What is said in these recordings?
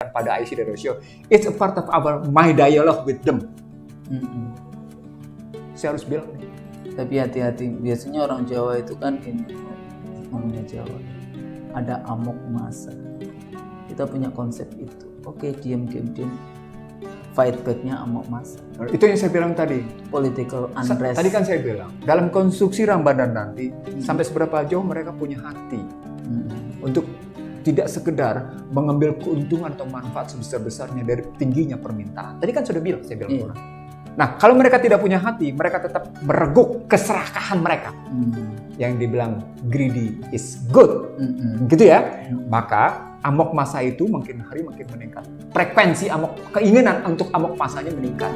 pada IC ratio, it's a part of my dialogue with them. Saya harus bilang. Tapi hati-hati, biasanya orang Jawa itu kan ini, ngomongnya Jawa, ada amok massa. Kita punya konsep itu. Oke, diam, fight back-nya amok massa. Itu yang saya bilang tadi. Political unrest. Tadi kan saya bilang, dalam konstruksi Ramadan nanti, sampai seberapa jauh mereka punya hati untuk tidak sekedar mengambil keuntungan atau manfaat sebesar-besarnya dari tingginya permintaan. Tadi kan sudah bilang, saya bilang. Iya. Nah, kalau mereka tidak punya hati, mereka tetap mereguk keserakahan mereka. Yang dibilang greedy is good. Gitu ya. Maka amok massa itu makin hari makin meningkat. Frekuensi amok, keinginan untuk amok massanya meningkat.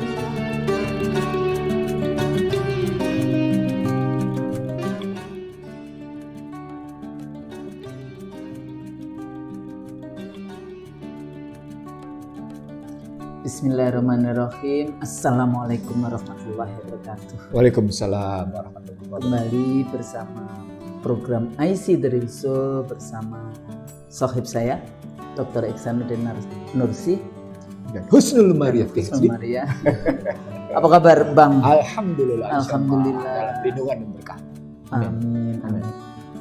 Bismillahirrahmanirrahim. Assalamualaikum warahmatullahi wabarakatuh. Waalaikumsalam warahmatullahi wabarakatuh. Kembali bersama program IC dari Riso bersama sahib saya Dr. Ihsanuddin Nursi dan Husnul Maria. Apa kabar Bang? Alhamdulillah. Alhamdulillah. Dalam lindungan dan berkah. Amin.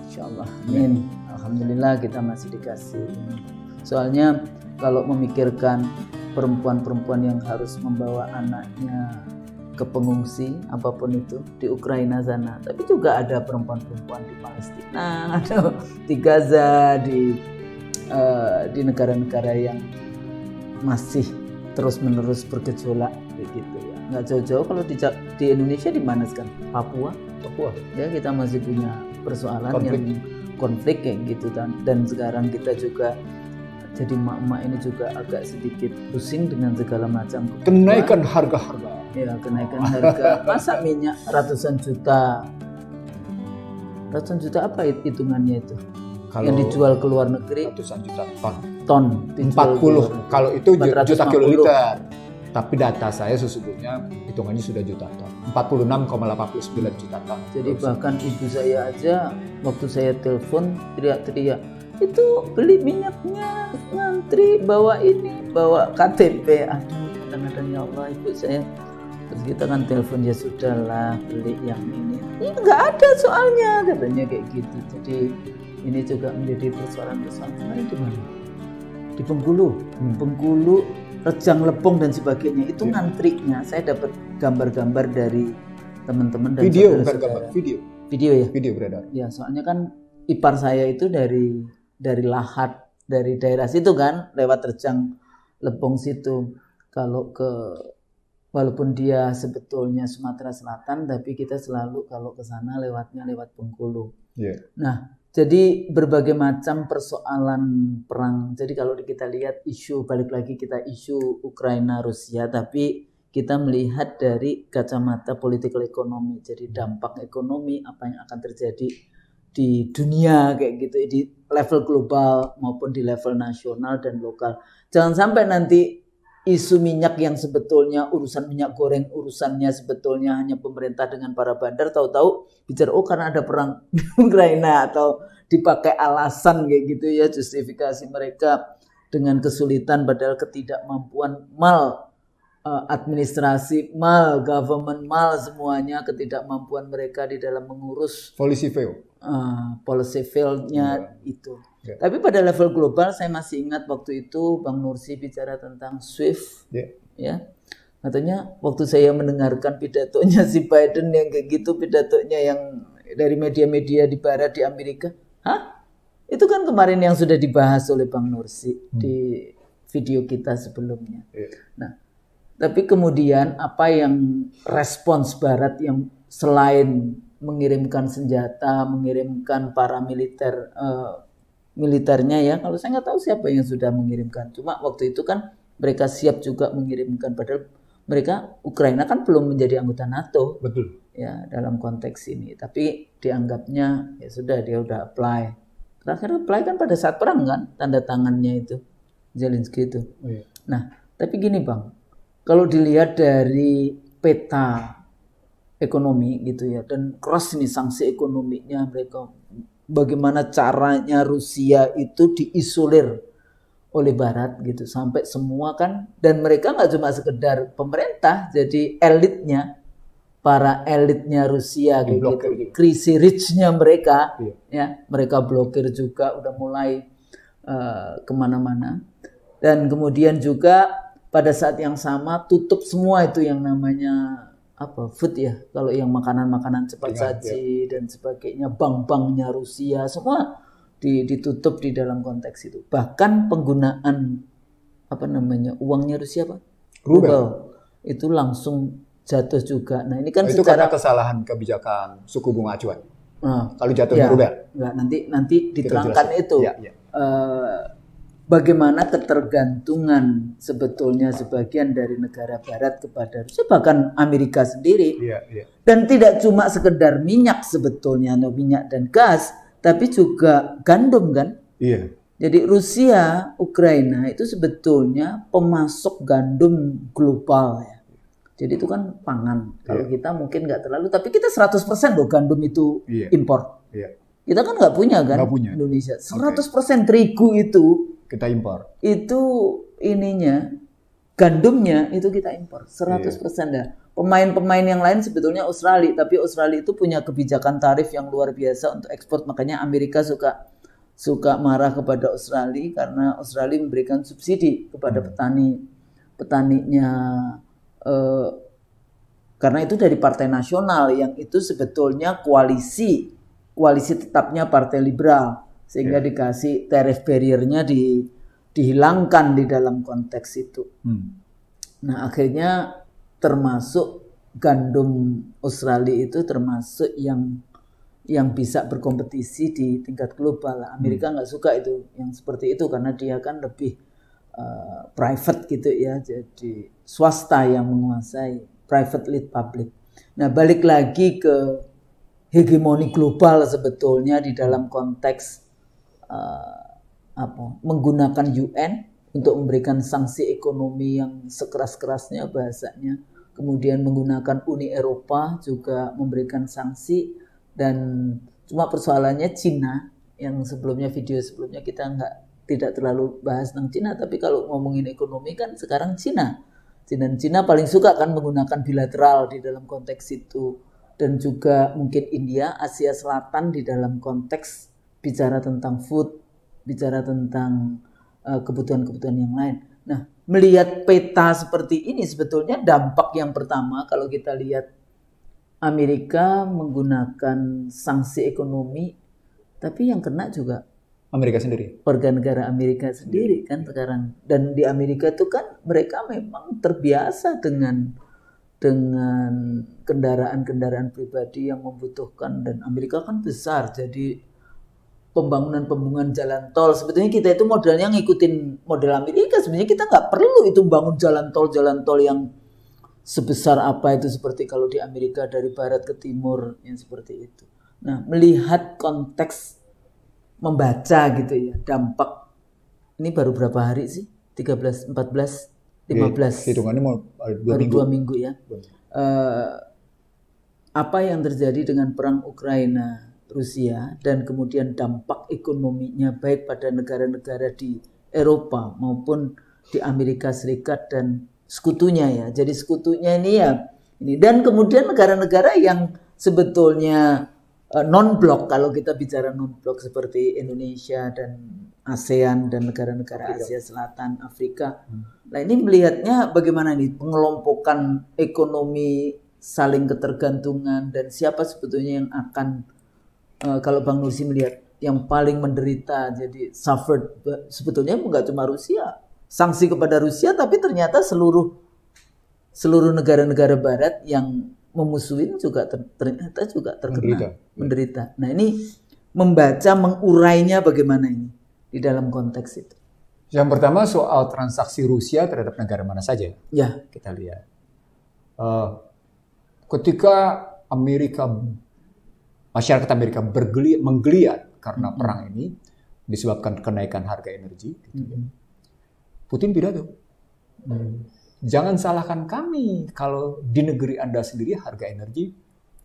Insyaallah. Amin. Alhamdulillah kita masih dikasih. Soalnya kalau memikirkan perempuan-perempuan yang harus membawa anaknya ke pengungsi apapun itu di Ukraina sana, tapi juga ada perempuan-perempuan di Palestina, ada di Gaza, di negara-negara yang masih terus-menerus bergejolak begitu ya. Nggak jauh-jauh kalau di Indonesia di mana sekarang? Papua ya, kita masih punya persoalan yang konflik kayak gitu dan sekarang kita juga jadi emak-emak ini juga agak sedikit pusing dengan segala macam kenaikan harga-harga. Ya, kenaikan harga. Masa minyak ratusan juta apa hitungannya itu? Kalau yang dijual ke luar negeri ratusan juta ton 40 kalau itu juta kiloliter. Tapi data saya sesungguhnya hitungannya sudah juta ton. 46,89 juta ton. Jadi bahkan ibu saya aja waktu saya telepon teriak-teriak, itu beli minyaknya ngantri bawa KTP. Aduh, kadang-kadang ya Allah ibu saya. Terus kita kan telepon, ya sudahlah beli yang ini. Nggak ada soalnya katanya kayak gitu. Jadi ini juga menjadi persoalan kemarin di mana? Di Bengkulu, Rejang Lepong dan sebagainya itu ngantrinya. Saya dapat gambar-gambar dari teman-teman dan video ya. Video beredar. Ya soalnya kan ipar saya itu dari Lahat, dari daerah situ kan, lewat Rejang Lepong situ. Walaupun dia sebetulnya Sumatera Selatan, tapi kita selalu kalau ke sana lewat Bengkulu. Yeah. Nah, jadi berbagai macam persoalan perang. Jadi kalau kita lihat balik lagi kita isu Ukraina Rusia, tapi kita melihat dari kacamata political ekonomi. Jadi dampak ekonomi apa yang akan terjadi di dunia kayak gitu, di level global maupun di level nasional dan lokal. Jangan sampai nanti isu minyak yang sebetulnya urusan minyak goreng, urusannya sebetulnya hanya pemerintah dengan para bandar, tahu-tahu bicara karena ada perang di Ukraina, atau dipakai alasan kayak gitu ya, justifikasi mereka dengan kesulitan padahal ketidakmampuan administrasi, government, semuanya, ketidakmampuan mereka di dalam mengurus policy fail-nya itu. Yeah. Tapi pada level global saya masih ingat waktu itu Bang Nursi bicara tentang SWIFT, ya. Katanya waktu saya mendengarkan pidatonya si Biden yang kayak gitu, pidatonya yang dari media-media di barat di Amerika, itu kan kemarin yang sudah dibahas oleh Bang Nursi di video kita sebelumnya. Yeah. Nah, tapi kemudian apa yang respons barat yang selain mengirimkan senjata, mengirimkan para militernya ya, kalau saya nggak tahu siapa yang sudah mengirimkan. Cuma waktu itu kan mereka siap juga mengirimkan, padahal mereka Ukraina kan belum menjadi anggota NATO. Betul. Ya dalam konteks ini, tapi dianggapnya ya sudah, dia udah apply. Terakhir apply kan pada saat perang kan, tanda tangannya itu Zelensky itu. Oh, iya. Nah, tapi gini Bang, kalau dilihat dari peta ekonomi gitu ya, dan keras nih sanksi ekonominya mereka, bagaimana caranya Rusia itu diisolir oleh Barat gitu, sampai semua kan, dan mereka nggak cuma sekedar pemerintah, jadi elitnya, para elitnya Rusia kayak gitu, crazy rich-nya mereka, ya mereka blokir juga, udah mulai kemana-mana. Dan kemudian juga pada saat yang sama tutup semua itu yang namanya apa, food ya, kalau yang makanan-makanan cepat saji dan sebagainya, bank-banknya Rusia semua ditutup di dalam konteks itu. Bahkan penggunaan apa namanya uangnya Rusia apa? Rubel itu langsung jatuh juga. Nah ini kan itu secara karena kesalahan kebijakan suku bunga acuan. Kalau jatuhnya rubel. Enggak, nanti diterangkan itu. Bagaimana ketergantungan sebetulnya sebagian dari negara Barat kepada Rusia, bahkan Amerika sendiri. Dan tidak cuma sekedar minyak sebetulnya, minyak dan gas, tapi juga gandum kan. Jadi Rusia, Ukraina itu sebetulnya pemasok gandum global ya. Jadi itu kan pangan. Kalau kita mungkin nggak terlalu, tapi kita 100% loh gandum itu impor. Kita kan nggak punya kan Indonesia. 100% terigu itu kita impor. Itu ininya, gandumnya itu kita impor 100% dah. Pemain-pemain yang lain sebetulnya Australia, tapi Australia itu punya kebijakan tarif yang luar biasa untuk ekspor, makanya Amerika suka marah kepada Australia karena Australia memberikan subsidi kepada petaninya, karena itu dari Partai Nasional yang itu sebetulnya koalisi tetapnya Partai Liberal, sehingga dikasih tarif barrier-nya dihilangkan di dalam konteks itu. Nah akhirnya termasuk gandum Australia itu termasuk yang bisa berkompetisi di tingkat global. Amerika nggak suka itu yang seperti itu karena dia kan lebih private gitu ya, jadi swasta yang menguasai, private lead public. Nah balik lagi ke hegemoni global sebetulnya di dalam konteks menggunakan UN untuk memberikan sanksi ekonomi yang sekeras-kerasnya bahasanya, kemudian menggunakan Uni Eropa juga memberikan sanksi, dan cuma persoalannya Cina yang video sebelumnya kita tidak terlalu bahas tentang Cina, tapi kalau ngomongin ekonomi kan sekarang Cina paling suka kan menggunakan bilateral di dalam konteks itu, dan juga mungkin India, Asia Selatan di dalam konteks bicara tentang food, bicara tentang kebutuhan-kebutuhan yang lain. Nah, melihat peta seperti ini sebetulnya dampak yang pertama kalau kita lihat Amerika menggunakan sanksi ekonomi, tapi yang kena juga Amerika sendiri. Warga negara Amerika sendiri kan sekarang. Dan di Amerika itu kan mereka memang terbiasa dengan kendaraan-kendaraan pribadi yang membutuhkan, dan Amerika kan besar, jadi pembangunan jalan tol sebetulnya kita itu modelnya ngikutin model Amerika. Sebenarnya kita nggak perlu itu bangun jalan tol yang sebesar apa itu, seperti kalau di Amerika dari barat ke timur yang seperti itu. Nah melihat konteks, membaca gitu ya dampak ini baru berapa hari sih, 13, 14, 15 hitungannya mau 2 minggu ya. Apa yang terjadi dengan perang Ukraina Rusia dan kemudian dampak ekonominya baik pada negara-negara di Eropa maupun di Amerika Serikat dan sekutunya ya. Jadi sekutunya ini ya ini, dan kemudian negara-negara yang sebetulnya non-blok, kalau kita bicara non-blok seperti Indonesia dan ASEAN dan negara-negara Asia Selatan, Afrika. Nah ini melihatnya bagaimana nih pengelompokan ekonomi, saling ketergantungan, dan siapa sebetulnya yang akan kalau Bang Nursi melihat yang paling menderita, jadi suffered sebetulnya bukan cuma Rusia, sanksi kepada Rusia, tapi ternyata seluruh negara-negara Barat yang memusuhin juga ternyata juga terkena menderita. Nah ini membaca, mengurainya bagaimana ini di dalam konteks itu. Yang pertama soal transaksi Rusia terhadap negara mana saja. Ya kita lihat. Ketika masyarakat Amerika menggeliat karena perang ini disebabkan kenaikan harga energi, gitu ya. Putin pidato. Jangan salahkan kami kalau di negeri Anda sendiri harga energi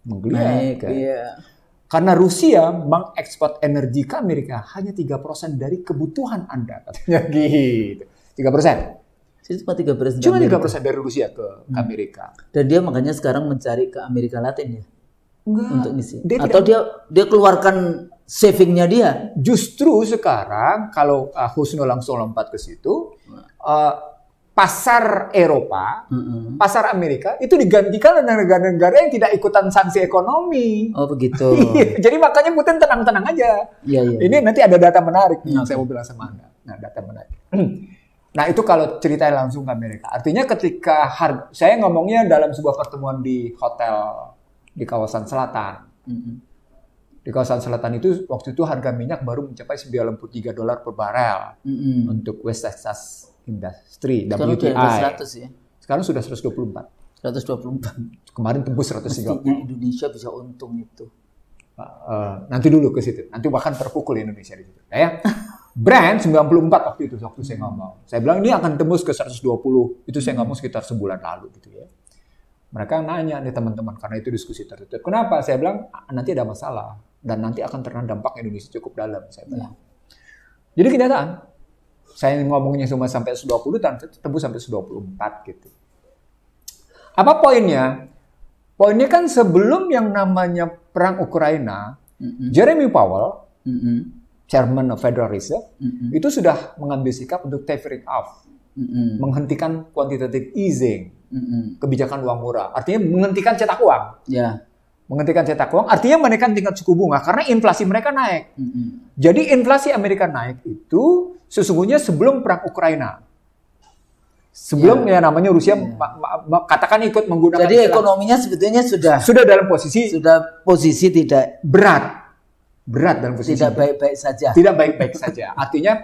menggeliat. Naik, iya. Karena Rusia mengekspor energi ke Amerika hanya 3% dari kebutuhan Anda, katanya gitu. 3%. Cuma 3%. Cuma 3% dari Rusia ke Amerika. Dan dia makanya sekarang mencari ke Amerika Latin ya? Enggak. Untuk misi. Atau dia keluarkan savingnya dia? Justru sekarang kalau Husno langsung lompat ke situ, pasar Eropa, pasar Amerika itu digantikan dengan negara-negara yang tidak ikutan sanksi ekonomi. Oh begitu. Jadi makanya Putin tenang-tenang aja. Ini nanti ada data menarik yang saya mau bilang sama Anda. Nah, data menarik. Nah, itu kalau ceritanya langsung ke Amerika. Artinya ketika saya ngomongnya dalam sebuah pertemuan di hotel di kawasan selatan. Di kawasan selatan itu waktu itu harga minyak baru mencapai $93 per barel untuk West Texas Industry, WTI. Sekarang 100 ya? Sekarang sudah 124. 124. Kemarin tembus 130. Mestinya Indonesia bisa untung itu. Nanti dulu ke situ. Nanti bahkan terpukul Indonesia di situ. Ya. Brand 94 waktu saya ngomong. Saya bilang ini akan tembus ke 120. Itu saya ngomong sekitar sebulan lalu gitu ya. Mereka nanya nih teman-teman karena itu diskusi tertutup. Kenapa? Saya bilang nanti ada masalah dan nanti akan terkena dampak Indonesia cukup dalam. Saya bilang. Jadi kenyataan. Saya ngomongnya cuma sampai 120 dan tembus sampai 124 gitu. Apa poinnya? Poinnya kan sebelum yang namanya perang Ukraina, Jeremy Powell, Chairman of Federal Reserve, itu sudah mengambil sikap untuk tapering off, menghentikan quantitative easing, kebijakan uang murah. Artinya menghentikan cetak uang. Menghentikan cetak uang artinya menaikkan tingkat suku bunga karena inflasi mereka naik. Jadi inflasi Amerika naik itu sesungguhnya sebelum perang Ukraina. Sebelum ya namanya Rusia katakan ikut menggunakan. Jadi ekonominya sebetulnya sudah dalam posisi tidak berat dalam posisi tidak baik-baik saja. Tidak baik-baik saja. Artinya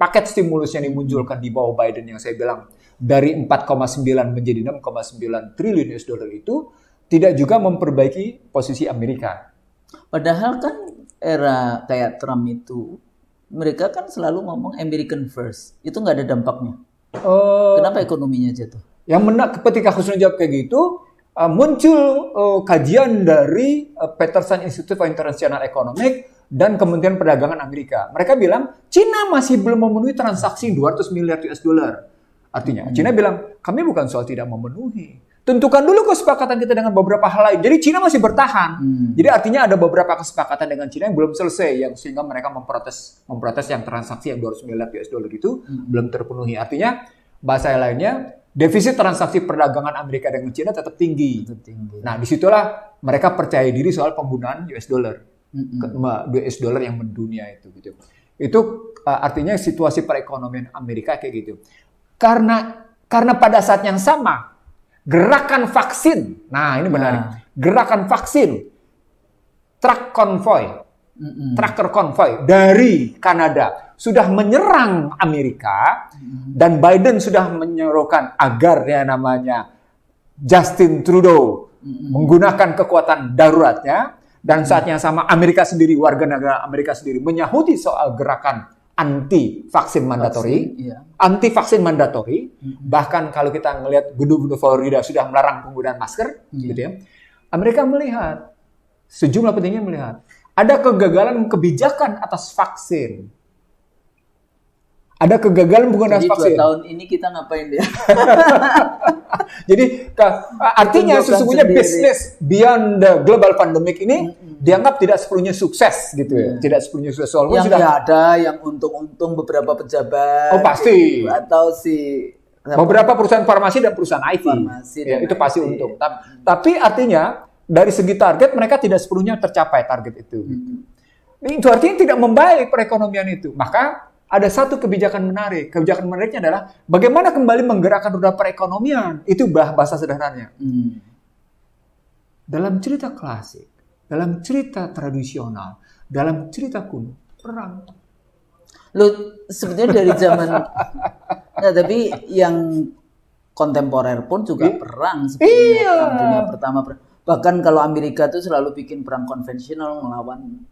paket stimulus yang dimunculkan di bawah Biden yang saya bilang dari 4,9 menjadi 6,9 triliun US dollar itu tidak juga memperbaiki posisi Amerika. Padahal kan era kayak Trump itu mereka kan selalu ngomong American first. Itu nggak ada dampaknya. Kenapa ekonominya jatuh? Yang ketika Husno jawab kayak gitu, muncul kajian dari Peterson Institute for International Economics dan Kementerian Perdagangan Amerika. Mereka bilang Cina masih belum memenuhi transaksi 200 miliar US dollar. Artinya, Cina bilang kami bukan soal tidak memenuhi. Tentukan dulu kesepakatan kita dengan beberapa hal lain. Jadi Cina masih bertahan. Jadi artinya ada beberapa kesepakatan dengan Cina yang belum selesai, yang sehingga mereka memprotes yang transaksi yang 200 miliar US dollar itu belum terpenuhi. Artinya bahasa lainnya defisit transaksi perdagangan Amerika dengan Cina tetap tinggi. Nah, disitulah mereka percaya diri soal penggunaan US dollar, US dollar yang mendunia itu. Gitu. Itu artinya situasi perekonomian Amerika kayak gitu. Karena pada saat yang sama gerakan vaksin, nah ini menarik, gerakan vaksin, tracker konvoy dari Kanada sudah menyerang Amerika dan Biden sudah menyerukan agar ya namanya Justin Trudeau menggunakan kekuatan daruratnya dan saatnya sama Amerika sendiri, warga negara Amerika sendiri menyahuti soal gerakan anti vaksin mandatori, bahkan kalau kita ngelihat gubernur Florida sudah melarang penggunaan masker, gitu ya. Amerika melihat, sejumlah petinggi melihat ada kegagalan kebijakan atas vaksin. Ada kegagalan penggunaan vaksin. Jadi 2 tahun ini kita ngapain dia? Jadi artinya sesungguhnya bisnis beyond the global pandemic ini dianggap tidak sepenuhnya sukses gitu ya. Tidak sepenuhnya sukses. Yang sudah ada yang untung-untung beberapa pejabat. Oh pasti. Atau beberapa perusahaan farmasi dan perusahaan IT. Ya, itu pasti untung. Tapi artinya dari segi target mereka tidak sepenuhnya tercapai target itu. Itu artinya tidak membaik perekonomian itu. Maka ada satu kebijakan menarik. Kebijakan menariknya adalah bagaimana kembali menggerakkan roda perekonomian. Itu bahasa sederhananya. Dalam cerita klasik, dalam cerita tradisional, dalam cerita kuno, perang. Loh, sebetulnya dari zaman tapi yang kontemporer pun juga perang sebenarnya. Perang dunia pertama. Bahkan kalau Amerika itu selalu bikin perang konvensional melawan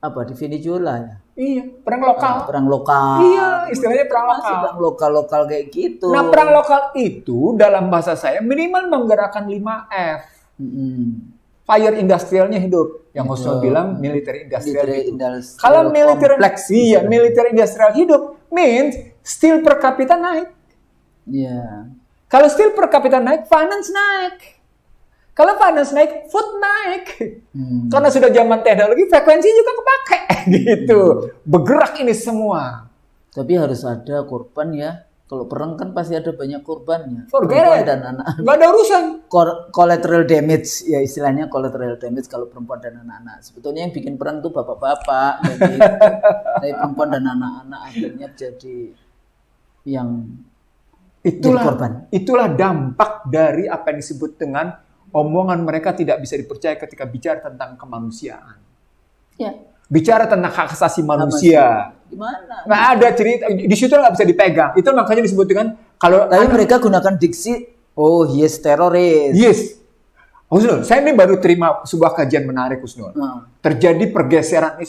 di Venezuela ya. Iya, perang lokal. Perang lokal. Iya, istilahnya perang lokal. Perang lokal kayak gitu. Nah, perang lokal itu dalam bahasa saya minimal menggerakkan 5F. fire industrialnya hidup. Yang Husnul bilang military industrial. Kalau military industrial hidup, means steel per kapita naik. Iya. Kalau steel per kapita naik, finance naik. Kalau finance naik, food naik. Karena sudah zaman teknologi, frekuensi juga kepake. Gitu. Bergerak ini semua. Tapi harus ada korban ya. Kalau perang kan pasti ada banyak korbannya. Perempuan dan anak-anak. Nggak ada urusan. Collateral damage. Ya istilahnya collateral damage kalau perempuan dan anak-anak. Sebetulnya yang bikin perang tuh bapak-bapak. Gitu. Tapi perempuan dan anak-anak akhirnya jadi yang Itulah dampak dari apa yang disebut dengan omongan mereka tidak bisa dipercaya ketika bicara tentang kemanusiaan. Ya. Bicara tentang hak asasi manusia. Gimana? Nggak ada cerita, di situ nggak bisa dipegang. Itu makanya disebut dengan kalau. Tapi mereka gunakan diksi, oh yes teroris. Yes. Husnul, saya ini baru terima sebuah kajian menarik Husnul. Terjadi pergeseran ini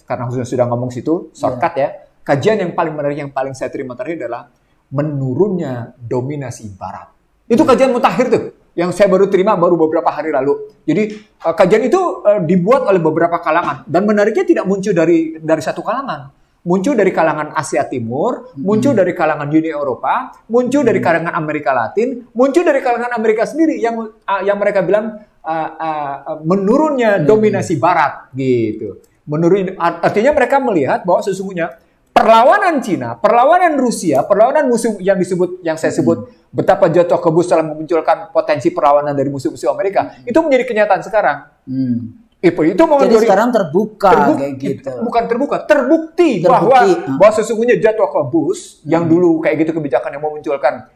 karena Husnul sudah ngomong situ, shortcut ya. Kajian yang paling menarik, yang paling saya terima terakhir adalah menurunnya dominasi Barat. Itu kajian mutakhir tuh, yang saya baru terima baru beberapa hari lalu. Jadi kajian itu dibuat oleh beberapa kalangan dan menariknya tidak muncul dari satu kalangan. Muncul dari kalangan Asia Timur, muncul dari kalangan Uni Eropa, muncul dari kalangan Amerika Latin, muncul dari kalangan Amerika sendiri yang mereka bilang menurunnya dominasi Barat gitu. Artinya mereka melihat bahwa sesungguhnya perlawanan Cina, perlawanan Rusia, perlawanan musuh yang saya sebut betapa jatuh ke bus dalam memunculkan potensi perlawanan dari musuh-musuh Amerika, itu menjadi kenyataan sekarang. Itu jadi sekarang terbuka kayak gitu. Bukan terbukti bahwa sesungguhnya jatuh ke bus yang dulu kayak gitu kebijakan yang memunculkan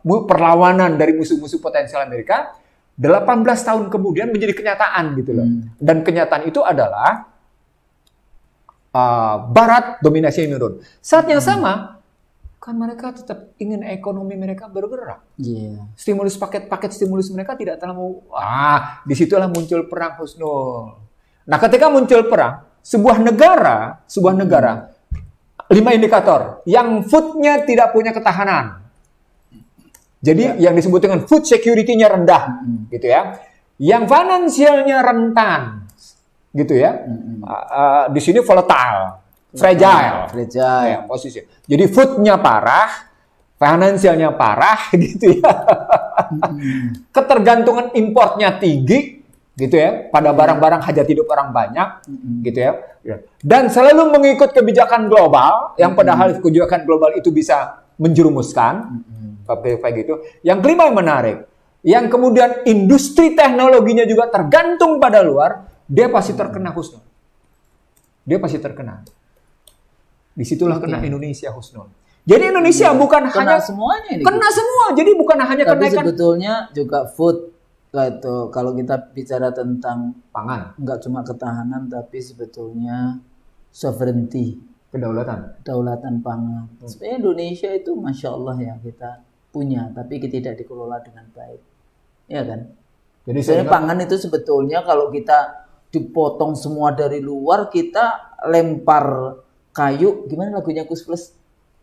perlawanan dari musuh-musuh potensial Amerika, 18 tahun kemudian menjadi kenyataan gitu loh. Dan kenyataan itu adalah Barat dominasinya menurun. Saat yang sama, kan mereka tetap ingin ekonomi mereka bergerak. Stimulus paket stimulus mereka tidak terlalu. Disitulah muncul perang Husnul. Nah, ketika muncul perang, sebuah negara, 5 indikator yang foodnya tidak punya ketahanan. Jadi yang disebut dengan food security-nya rendah, gitu ya. Yang finansialnya rentan. Gitu ya, di sini volatile, fragile, ya, posisi. Jadi foodnya parah, finansialnya parah, gitu ya. Ketergantungan importnya tinggi, gitu ya, pada barang-barang hajat hidup orang banyak, gitu ya. Dan selalu mengikut kebijakan global, yang padahal kebijakan global itu bisa menjerumuskan, kayak gitu. Yang kelima yang menarik, yang kemudian industri teknologinya juga tergantung pada luar. Dia pasti terkena Husnul. Dia pasti terkena. Disitulah kena Indonesia Husnul. Jadi Indonesia bukan hanya semuanya ini. Kena semua. Jadi bukan hanya tapi kenaikan. Sebetulnya juga food gitu. Kalau kita bicara tentang pangan, nggak cuma ketahanan tapi sebetulnya sovereignty, kedaulatan pangan. Sebenarnya Indonesia itu masya Allah ya kita punya, tapi kita tidak dikelola dengan baik, ya kan? Jadi sebenarnya pangan itu sebetulnya kalau kita dipotong semua dari luar, kita lempar kayu, gimana lagunya Kus Plus,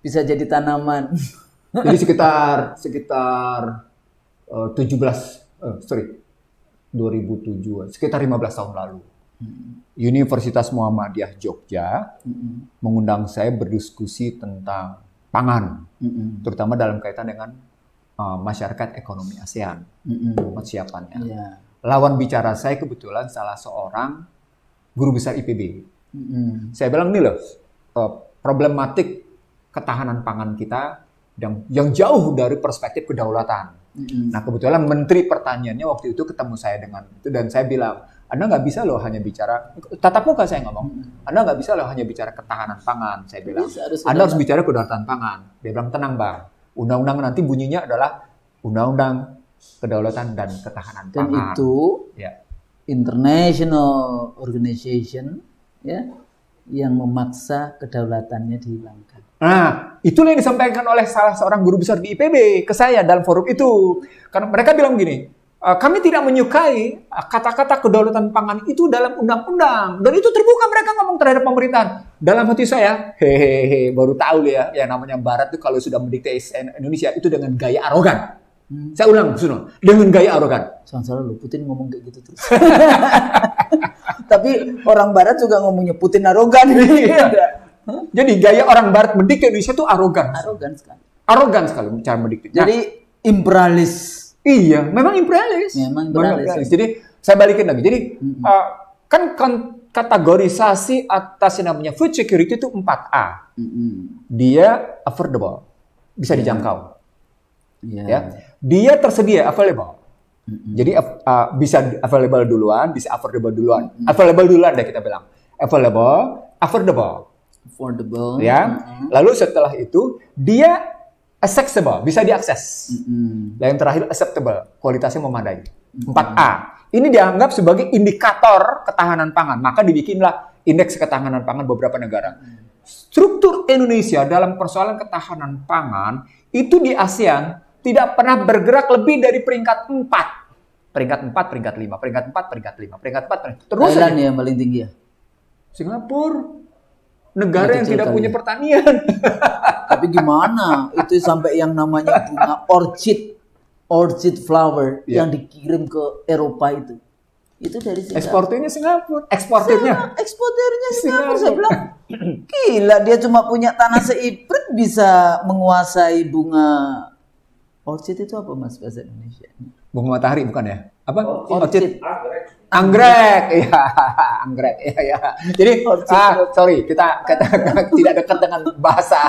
bisa jadi tanaman. Jadi sekitar 2007, sekitar 15 tahun lalu, Universitas Muhammadiyah Jogja mengundang saya berdiskusi tentang pangan, terutama dalam kaitan dengan masyarakat ekonomi ASEAN, persiapannya. Lawan bicara saya kebetulan salah seorang guru besar IPB. Saya bilang, ini loh, problematik ketahanan pangan kita yang jauh dari perspektif kedaulatan. Nah, kebetulan Menteri Pertaniannya waktu itu ketemu saya dengan itu, dan saya bilang, Anda nggak bisa loh hanya bicara, tatap muka saya ngomong, Anda nggak bisa loh hanya bicara ketahanan pangan. Saya bilang, Anda harus bicara kedaulatan pangan. Dia bilang, tenang Bang, undang-undang nanti bunyinya adalah Undang-Undang Kedaulatan dan Ketahanan Pangan. Dan itu international organization ya yang memaksa kedaulatannya dihilangkan. Nah, itulah yang disampaikan oleh salah seorang guru besar di IPB ke saya dalam forum itu. Karena mereka bilang gini, kami tidak menyukai kata-kata kedaulatan pangan itu dalam undang-undang. Dan itu terbuka mereka ngomong terhadap pemerintahan. Dalam hati saya, baru tahu ya, yang namanya Barat itu kalau sudah mendikte Indonesia itu dengan gaya arogan. Saya ulang, dengan gaya arogan. Jangan salah loh, Putin ngomong kayak gitu terus. Tapi orang Barat juga ngomongnya Putin arogan. Jadi gaya orang Barat mendikte Indonesia itu arogan. Arogan sekali. Arogan sekali cara mendikte. Jadi imperialis. Iya, memang imperialis. Memang imperialis. Jadi saya balikin lagi. Jadi kan kategorisasi atas yang namanya food security itu 4A. Dia affordable, bisa dijangkau. Ya. Dia tersedia, available. Jadi bisa available duluan, bisa affordable duluan. Available duluan deh kita bilang. Available, affordable. Ya. Lalu setelah itu dia accessible, bisa diakses. Dan yang terakhir acceptable, kualitasnya memadai. 4A. Ini dianggap sebagai indikator ketahanan pangan. Maka dibikinlah indeks ketahanan pangan beberapa negara. Struktur Indonesia dalam persoalan ketahanan pangan itu di ASEAN tidak pernah bergerak lebih dari peringkat 4. Peringkat 4, peringkat 5, peringkat 4, peringkat 5, peringkat 4. Terus Thailand yang paling tinggi ya? Singapura. Negara yang tidak punya pertanian. Tapi gimana? Itu sampai yang namanya bunga orchid flower yang dikirim ke Eropa itu. Itu dari Singapura. Eksportirnya Singapura. Eksportirnya Singapura. Saya bilang, gila dia cuma punya tanah seiprit bisa menguasai bunga orchid itu apa Mas bahasa Indonesia? Bunga matahari bukan ya? Apa? Orchid. Anggrek, ya, anggrek, ya. Jadi, sorry, kita tidak dekat dengan bahasa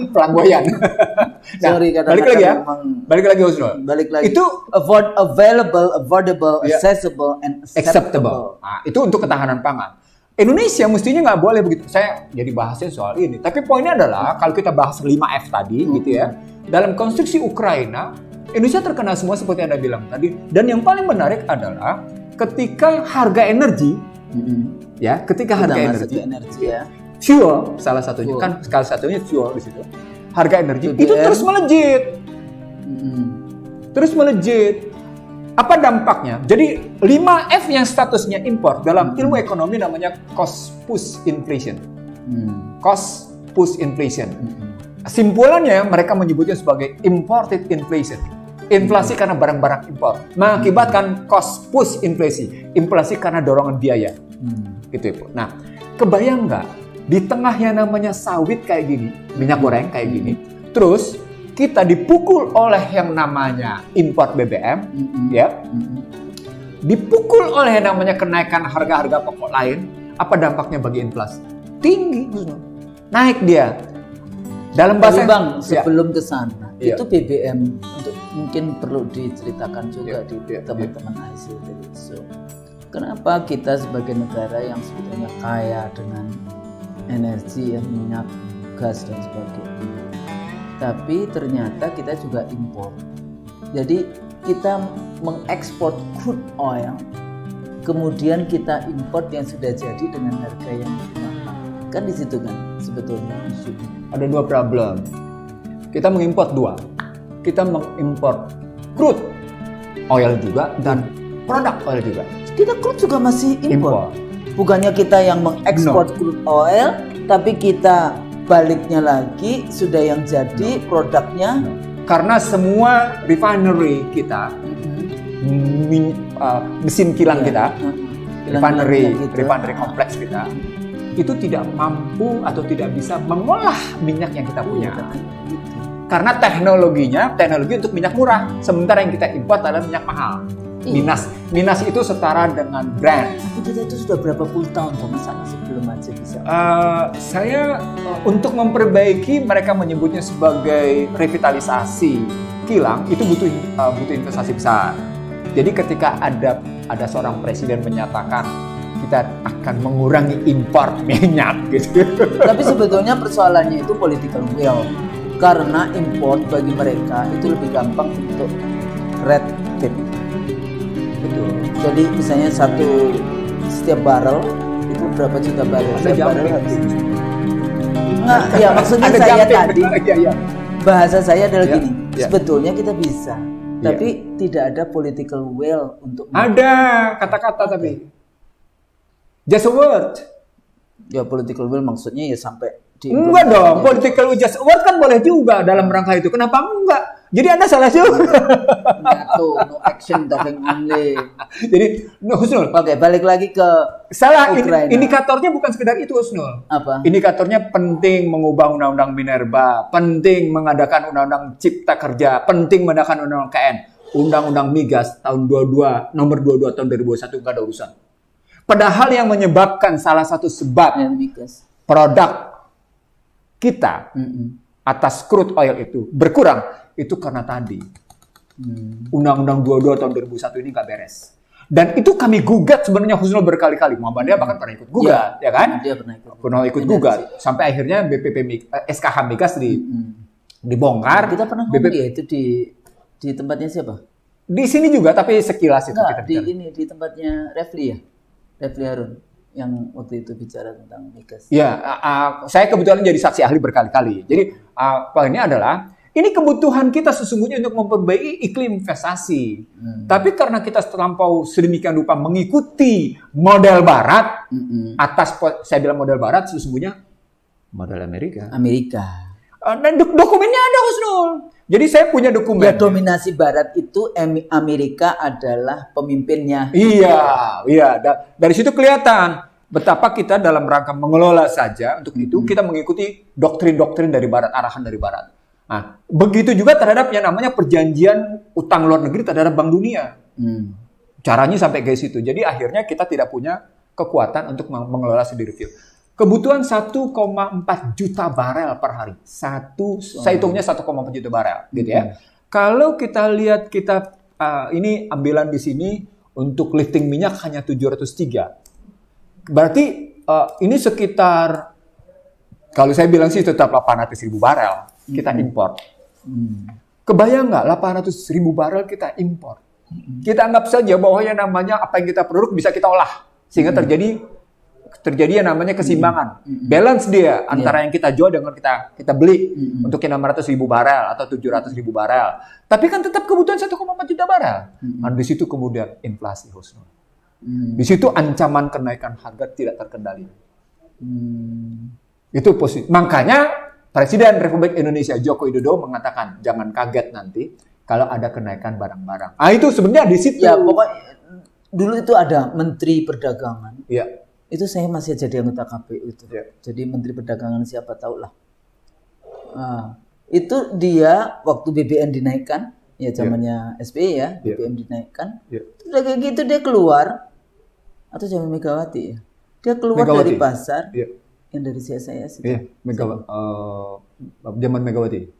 flamboyan. Nah, sorry, balik lagi ya. Balik lagi, Husnul. Balik lagi. Itu available, affordable, accessible, and acceptable. Nah, itu untuk ketahanan pangan. Indonesia mestinya nggak boleh begitu. Saya jadi bahasnya soal ini. Tapi poinnya adalah kalau kita bahas 5F tadi, gitu ya. Dalam konstruksi Ukraina, Indonesia terkena semua seperti Anda bilang tadi. Dan yang paling menarik adalah ketika harga energi, ya, ketika harga energi, ya. Fuel salah satunya kan, salah satunya fuel di situ. Harga energi BBM, itu terus melejit, terus melejit. Apa dampaknya? Jadi 5F yang statusnya impor dalam ilmu ekonomi namanya cost push inflation. Cost push inflation. Simpulannya mereka menyebutnya sebagai imported inflation. Inflasi karena barang-barang impor mengakibatkan cost push inflasi karena dorongan biaya. Gitu ya, Bu. Nah, kebayang nggak di tengah yang namanya sawit kayak gini, minyak goreng kayak gini, terus kita dipukul oleh yang namanya impor BBM, ya, dipukul oleh yang namanya kenaikan harga-harga pokok lain, apa dampaknya bagi inflasi? Tinggi, naik dia. Dalam bahasa Bang, sebelum ke sana, itu BBM untuk mungkin perlu diceritakan juga di teman-teman IC tadi. So, kenapa kita sebagai negara yang sebetulnya kaya dengan energi, minyak, gas dan sebagainya, tapi ternyata kita juga impor. Jadi kita mengekspor crude oil, kemudian kita import yang sudah jadi dengan harga yang mahal. Kan di situ kan sebetulnya isunya. Ada dua problem. Kita mengimpor dua. Kita mengimpor crude oil juga dan produk oil juga. Kita crude juga masih impor. Bukannya kita yang mengekspor crude oil, tapi kita baliknya lagi sudah yang jadi produknya. Karena semua refinery kita, mesin kilang kita, refinery kompleks kita, itu tidak mampu atau tidak bisa mengolah minyak yang kita punya. Karena teknologi untuk minyak murah, sementara yang kita import adalah minyak mahal. Minas itu setara dengan Brent. Tapi kita itu sudah berapa puluh tahun pemasangan sebelum aja bisa. Saya untuk memperbaiki, mereka menyebutnya sebagai revitalisasi kilang, itu butuh investasi besar. Jadi ketika ada seorang presiden menyatakan kita akan mengurangi impor minyak gitu. Tapi sebetulnya persoalannya itu political will. Karena import bagi mereka itu lebih gampang untuk red tape. Betul. Jadi misalnya setiap barrel itu berapa juta barel? Setiap barel habis. Enggak, ya maksudnya saya tadi. Bahasa saya adalah gini. Sebetulnya kita bisa, tapi tidak ada political will untuk. Ada kata-kata tapi. Just a word. Ya political will maksudnya ya sampai enggak dong, political will just a word kan boleh juga dalam rangka itu. Kenapa enggak? Jadi Anda salah juga. Tuh, no action talking only. Jadi, Husnul. Oke, balik lagi ke salah. Indikatornya bukan sekedar itu, Husnul. Apa? Indikatornya penting mengubah undang-undang Minerba, penting mengadakan undang-undang Cipta Kerja, penting mengadakan undang-undang KN, undang-undang Migas tahun 22, nomor 22 tahun 2021 nggak ada urusan. Padahal yang menyebabkan salah satu sebab produk kita atas crude oil itu berkurang, itu karena tadi Undang-Undang 22 tahun 2001 ini nggak beres. Dan itu kami gugat sebenarnya Husnul berkali-kali. Muhammadiyah bahkan pernah ikut gugat, ya kan? Dia pernah ikut gugat. Sampai akhirnya SKH Migas dibongkar. Kita pernah ngomong itu di tempatnya siapa? Di sini juga, tapi sekilas itu kita bicara. Di tempatnya Refli ya? Refli Harun yang waktu itu bicara tentang Migas. Ya, saya kebetulan jadi saksi ahli berkali-kali. Jadi poinnya adalah ini kebutuhan kita sesungguhnya untuk memperbaiki iklim investasi. Tapi karena kita terlampau sedemikian rupa mengikuti model Barat, saya bilang model Barat sesungguhnya model Amerika. Dan dokumennya ada, Husnul. Jadi saya punya dokumen. Ya, dominasi Barat itu Amerika adalah pemimpinnya. Iya. Dari situ kelihatan betapa kita dalam rangka mengelola saja untuk itu kita mengikuti doktrin-doktrin dari Barat, arahan dari Barat. Nah, begitu juga terhadap yang namanya perjanjian utang luar negeri terhadap Bank Dunia. Caranya sampai ke situ. Jadi akhirnya kita tidak punya kekuatan untuk mengelola sendiri fuel. Kebutuhan 1,4 juta barel per hari. Saya hitungnya 1,4 juta barel, gitu ya. Kalau kita lihat ini ambilan di sini untuk lifting minyak hanya 703. Berarti ini sekitar, kalau saya bilang sih tetap 800.000 barel kita impor. Kebayang nggak 800.000 barel kita impor? Kita anggap saja bahwa yang namanya apa yang kita produk bisa kita olah. Sehingga terjadi yang namanya keseimbangan. Balance dia antara yang kita jual dengan kita beli untuk 600.000 barel atau 700.000 barel. Tapi kan tetap kebutuhan 1,4 juta barel. Nah, di situ kemudian inflasi, Husnul. Di situ ancaman kenaikan harga tidak terkendali. Itu positif. Makanya Presiden Republik Indonesia Joko Widodo mengatakan jangan kaget nanti kalau ada kenaikan barang-barang. Itu sebenarnya di situ. Ya, pokoknya dulu itu ada Menteri Perdagangan. Iya. Itu saya masih jadi anggota KPU itu. Ya. Jadi Menteri Perdagangan siapa tahu lah. Itu dia waktu BBM dinaikkan, ya zamannya SBY ya, BBM dinaikkan. Udah kayak gitu dia keluar, atau zaman Megawati ya. Dia keluar dari pasar. Yang dari CSIS itu. Iya, zaman Megawati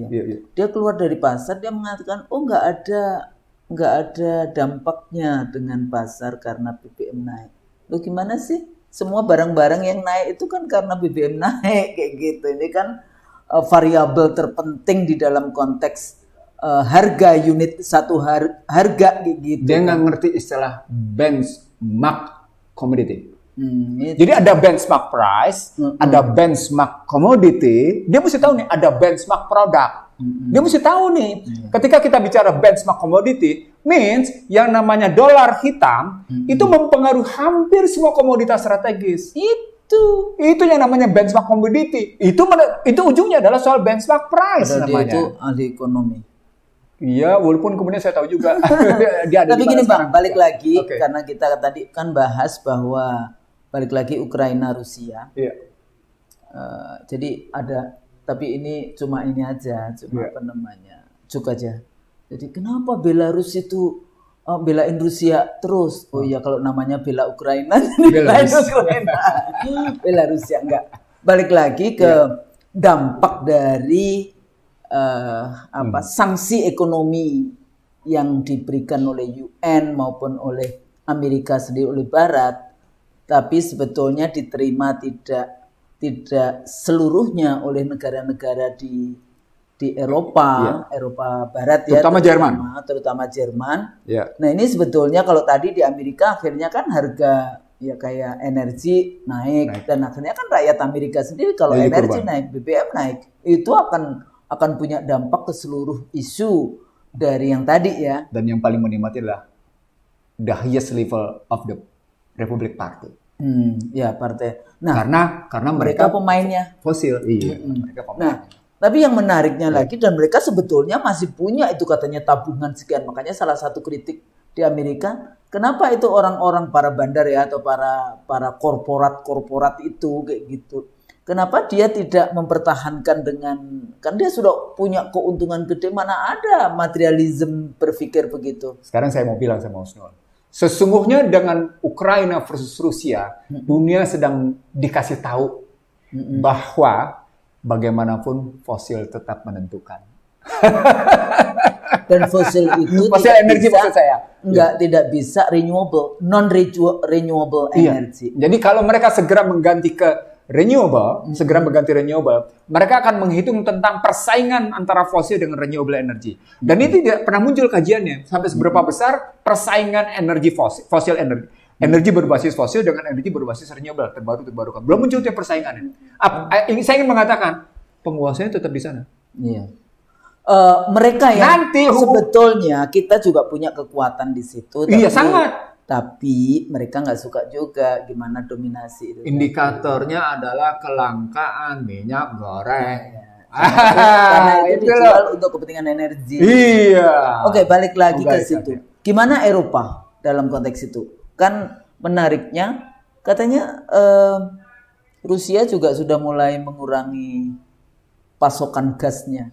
ya. Dia keluar dari pasar, dia mengatakan, nggak ada dampaknya dengan pasar karena BBM naik. Loh gimana sih? Semua barang-barang yang naik itu kan karena BBM naik kayak gitu. Ini kan variabel terpenting di dalam konteks harga unit satu harga gitu. Dia nggak ngerti istilah benchmark commodity. Jadi ada benchmark price, ada benchmark commodity. Dia mesti tahu nih ada benchmark produk. Dia mesti tahu nih. Ketika kita bicara benchmark commodity, means yang namanya dolar hitam itu mempengaruhi hampir semua komoditas strategis. Itu yang namanya benchmark commodity. Itu ujungnya adalah soal benchmark price. Padahal namanya. Dia itu ahli ekonomi. Iya, walaupun kemudian saya tahu juga. Tapi gini Bang, balik lagi karena kita tadi kan bahas bahwa balik lagi Ukraina Rusia. Iya. Jadi ada, tapi ini cuma ini aja, apa namanya, cuk aja. Jadi kenapa Belarus itu belain Rusia terus? Oh iya, kalau namanya bela Ukraina, belain Ukraina. Belarusia enggak. Balik lagi ke dampak dari sanksi ekonomi yang diberikan oleh UN maupun oleh Amerika sendiri, oleh Barat, tapi sebetulnya diterima tidak seluruhnya oleh negara-negara di Eropa, Eropa Barat terutama Jerman. Nah, ini sebetulnya kalau tadi di Amerika akhirnya kan harga ya kayak energi naik. Dan akhirnya kan rakyat Amerika sendiri kalau energi naik, BBM naik, itu akan punya dampak ke seluruh isu dari yang tadi ya. Dan yang paling menikmati adalah the highest level of the Republic Party. Ya partai. Nah, karena mereka pemainnya fosil. Iya. Mereka pemain. Nah, Tapi yang menariknya lagi, dan mereka sebetulnya masih punya itu katanya tabungan sekian. Makanya salah satu kritik di Amerika, kenapa itu orang-orang para bandar ya atau para korporat itu kayak gitu. Kenapa dia tidak mempertahankan dengan, kan dia sudah punya keuntungan gede, mana ada materialisme berpikir begitu. Sekarang saya mau bilang sama Osnul, sesungguhnya dengan Ukraina versus Rusia, dunia sedang dikasih tahu bahwa bagaimanapun fosil tetap menentukan. Dan fosil itu fosil energi maksud saya. Tidak bisa renewable, non-renewable energy. Jadi kalau mereka segera mengganti ke renewable, mereka akan menghitung tentang persaingan antara fosil dengan renewable energy. Dan ini tidak pernah muncul kajiannya sampai seberapa besar persaingan energi fosil energi. Energi berbasis fosil dengan energi berbasis renewable, terbarukan. Belum muncul persaingannya. Saya ingin mengatakan penguasanya tetap di sana. Iya. Mereka yang nanti sebetulnya kita juga punya kekuatan di situ. Iya, sangat. Tapi mereka nggak suka juga gimana dominasi itu. Indikatornya adalah kelangkaan minyak goreng. Karena itu dijual untuk kepentingan energi. Iya. Oke, balik lagi ke situ. Gimana Eropa dalam konteks itu? Kan menariknya katanya Rusia juga sudah mulai mengurangi pasokan gasnya.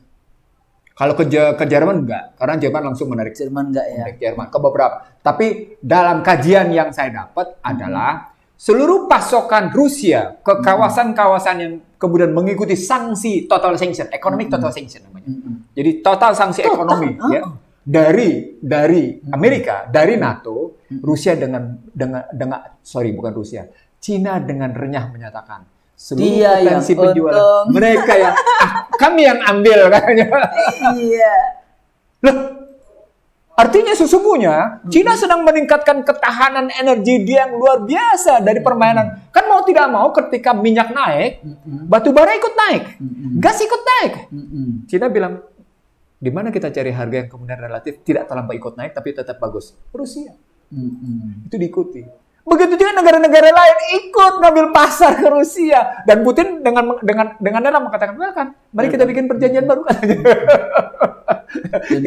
Kalau ke Jerman enggak, karena Jerman langsung menarik. Jerman enggak ya? Jerman ke beberapa. Tapi dalam kajian yang saya dapat adalah seluruh pasokan Rusia ke kawasan-kawasan yang kemudian mengikuti sanksi total sanction, economic total sanction namanya. Jadi total sanksi ekonomi ya. Dari Amerika, dari NATO, Rusia Cina dengan renyah menyatakan seluruh potensi penjualan mereka yang kami yang ambil katanya. Iya. Loh, artinya sesungguhnya Cina sedang meningkatkan ketahanan energi dia yang luar biasa dari permainan. Kan mau tidak mau ketika minyak naik, batu bara ikut naik, gas ikut naik. Cina bilang, di mana kita cari harga yang kemudian relatif tidak terlampau ikut naik tapi tetap bagus? Rusia. Itu diikuti. Begitu juga negara-negara lain ikut ngambil pasar ke Rusia, dan Putin dengan dalam mengatakan, kan, mari kita bikin perjanjian baru katanya. Dan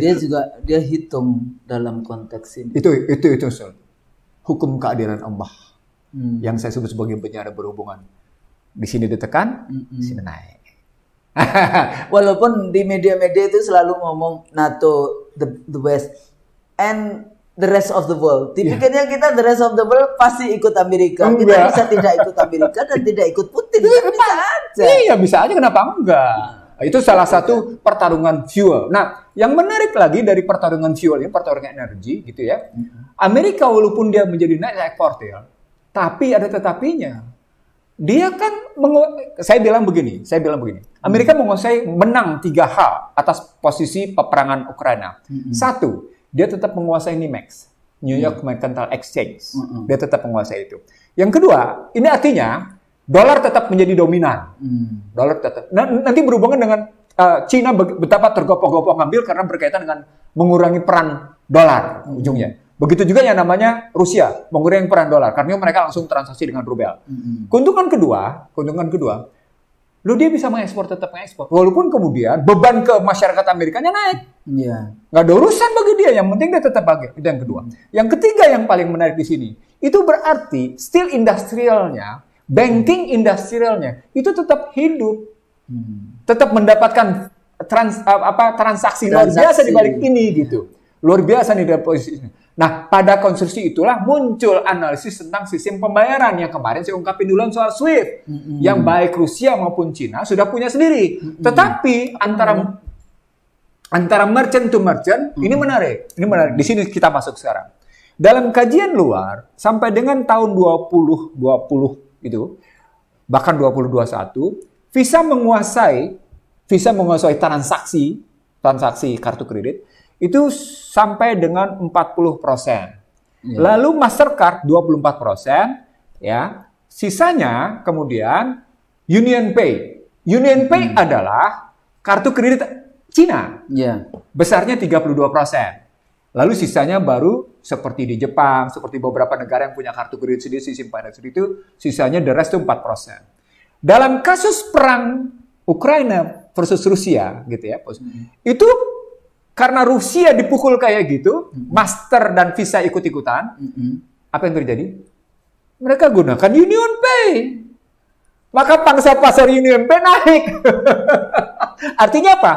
dia hitung dalam konteks ini. Itu hukum keadilan Allah yang saya sebut sebagai bencana berhubungan. Di sini ditekan, di sini naik. Walaupun di media-media itu selalu ngomong NATO, the West, and the rest of the world. Dipikirnya kita the rest of the world pasti ikut Amerika. Kita bisa tidak ikut Amerika dan tidak ikut Putin. Bisa aja. Iya, bisa aja. Kenapa enggak? Itu salah satu pertarungan fuel. Nah, yang menarik lagi dari pertarungan fuel ini, pertarungan energi, gitu ya. Amerika walaupun dia menjadi net eksportir, tapi ada tetapinya. Dia kan, saya bilang begini. Amerika menguasai menang 3 hal atas posisi peperangan Ukraina. 1, dia tetap menguasai NYMEX, New York Mercantile Exchange. Dia tetap menguasai itu. Yang kedua, ini artinya dolar tetap menjadi dominan. Dolar tetap. Nanti berhubungan dengan Cina betapa tergopoh-gopoh ngambil karena berkaitan dengan mengurangi peran dolar ujungnya. Begitu juga yang namanya Rusia, mengurangi peran dolar karena mereka langsung transaksi dengan rubel. Keuntungan kedua, dia bisa tetap mengekspor. Walaupun kemudian beban ke masyarakat Amerikanya naik. Iya. Nggak ada urusan bagi dia, yang penting dia tetap bahagia. Itu yang kedua. Yang ketiga yang paling menarik di sini, itu berarti steel industrialnya, banking industrialnya, itu tetap hidup. Tetap mendapatkan transaksi luar biasa di balik ini gitu. Luar biasa nih dari posisi ini. Nah, pada konstruksi itulah muncul analisis tentang sistem pembayaran yang kemarin saya ungkapin duluan soal SWIFT. Yang baik Rusia maupun Cina sudah punya sendiri. Tetapi antara merchant to merchant ini menarik. Di sini kita masuk sekarang. Dalam kajian luar sampai dengan tahun 2020 itu, bahkan 2021, Visa menguasai transaksi kartu kredit itu sampai dengan 40%. Lalu Mastercard 24%, ya. Sisanya kemudian UnionPay. UnionPay adalah kartu kredit Cina. Besarnya 32%. Lalu sisanya baru seperti di Jepang, seperti beberapa negara yang punya kartu kredit sendiri, sistem pembayaran sendiri itu, sisanya the rest itu 4%. Dalam kasus perang Ukraina versus Rusia gitu ya. Itu karena Rusia dipukul kayak gitu, Master dan Visa ikut-ikutan, apa yang terjadi? Mereka gunakan UnionPay. Maka pangsa pasar UnionPay naik. Artinya apa?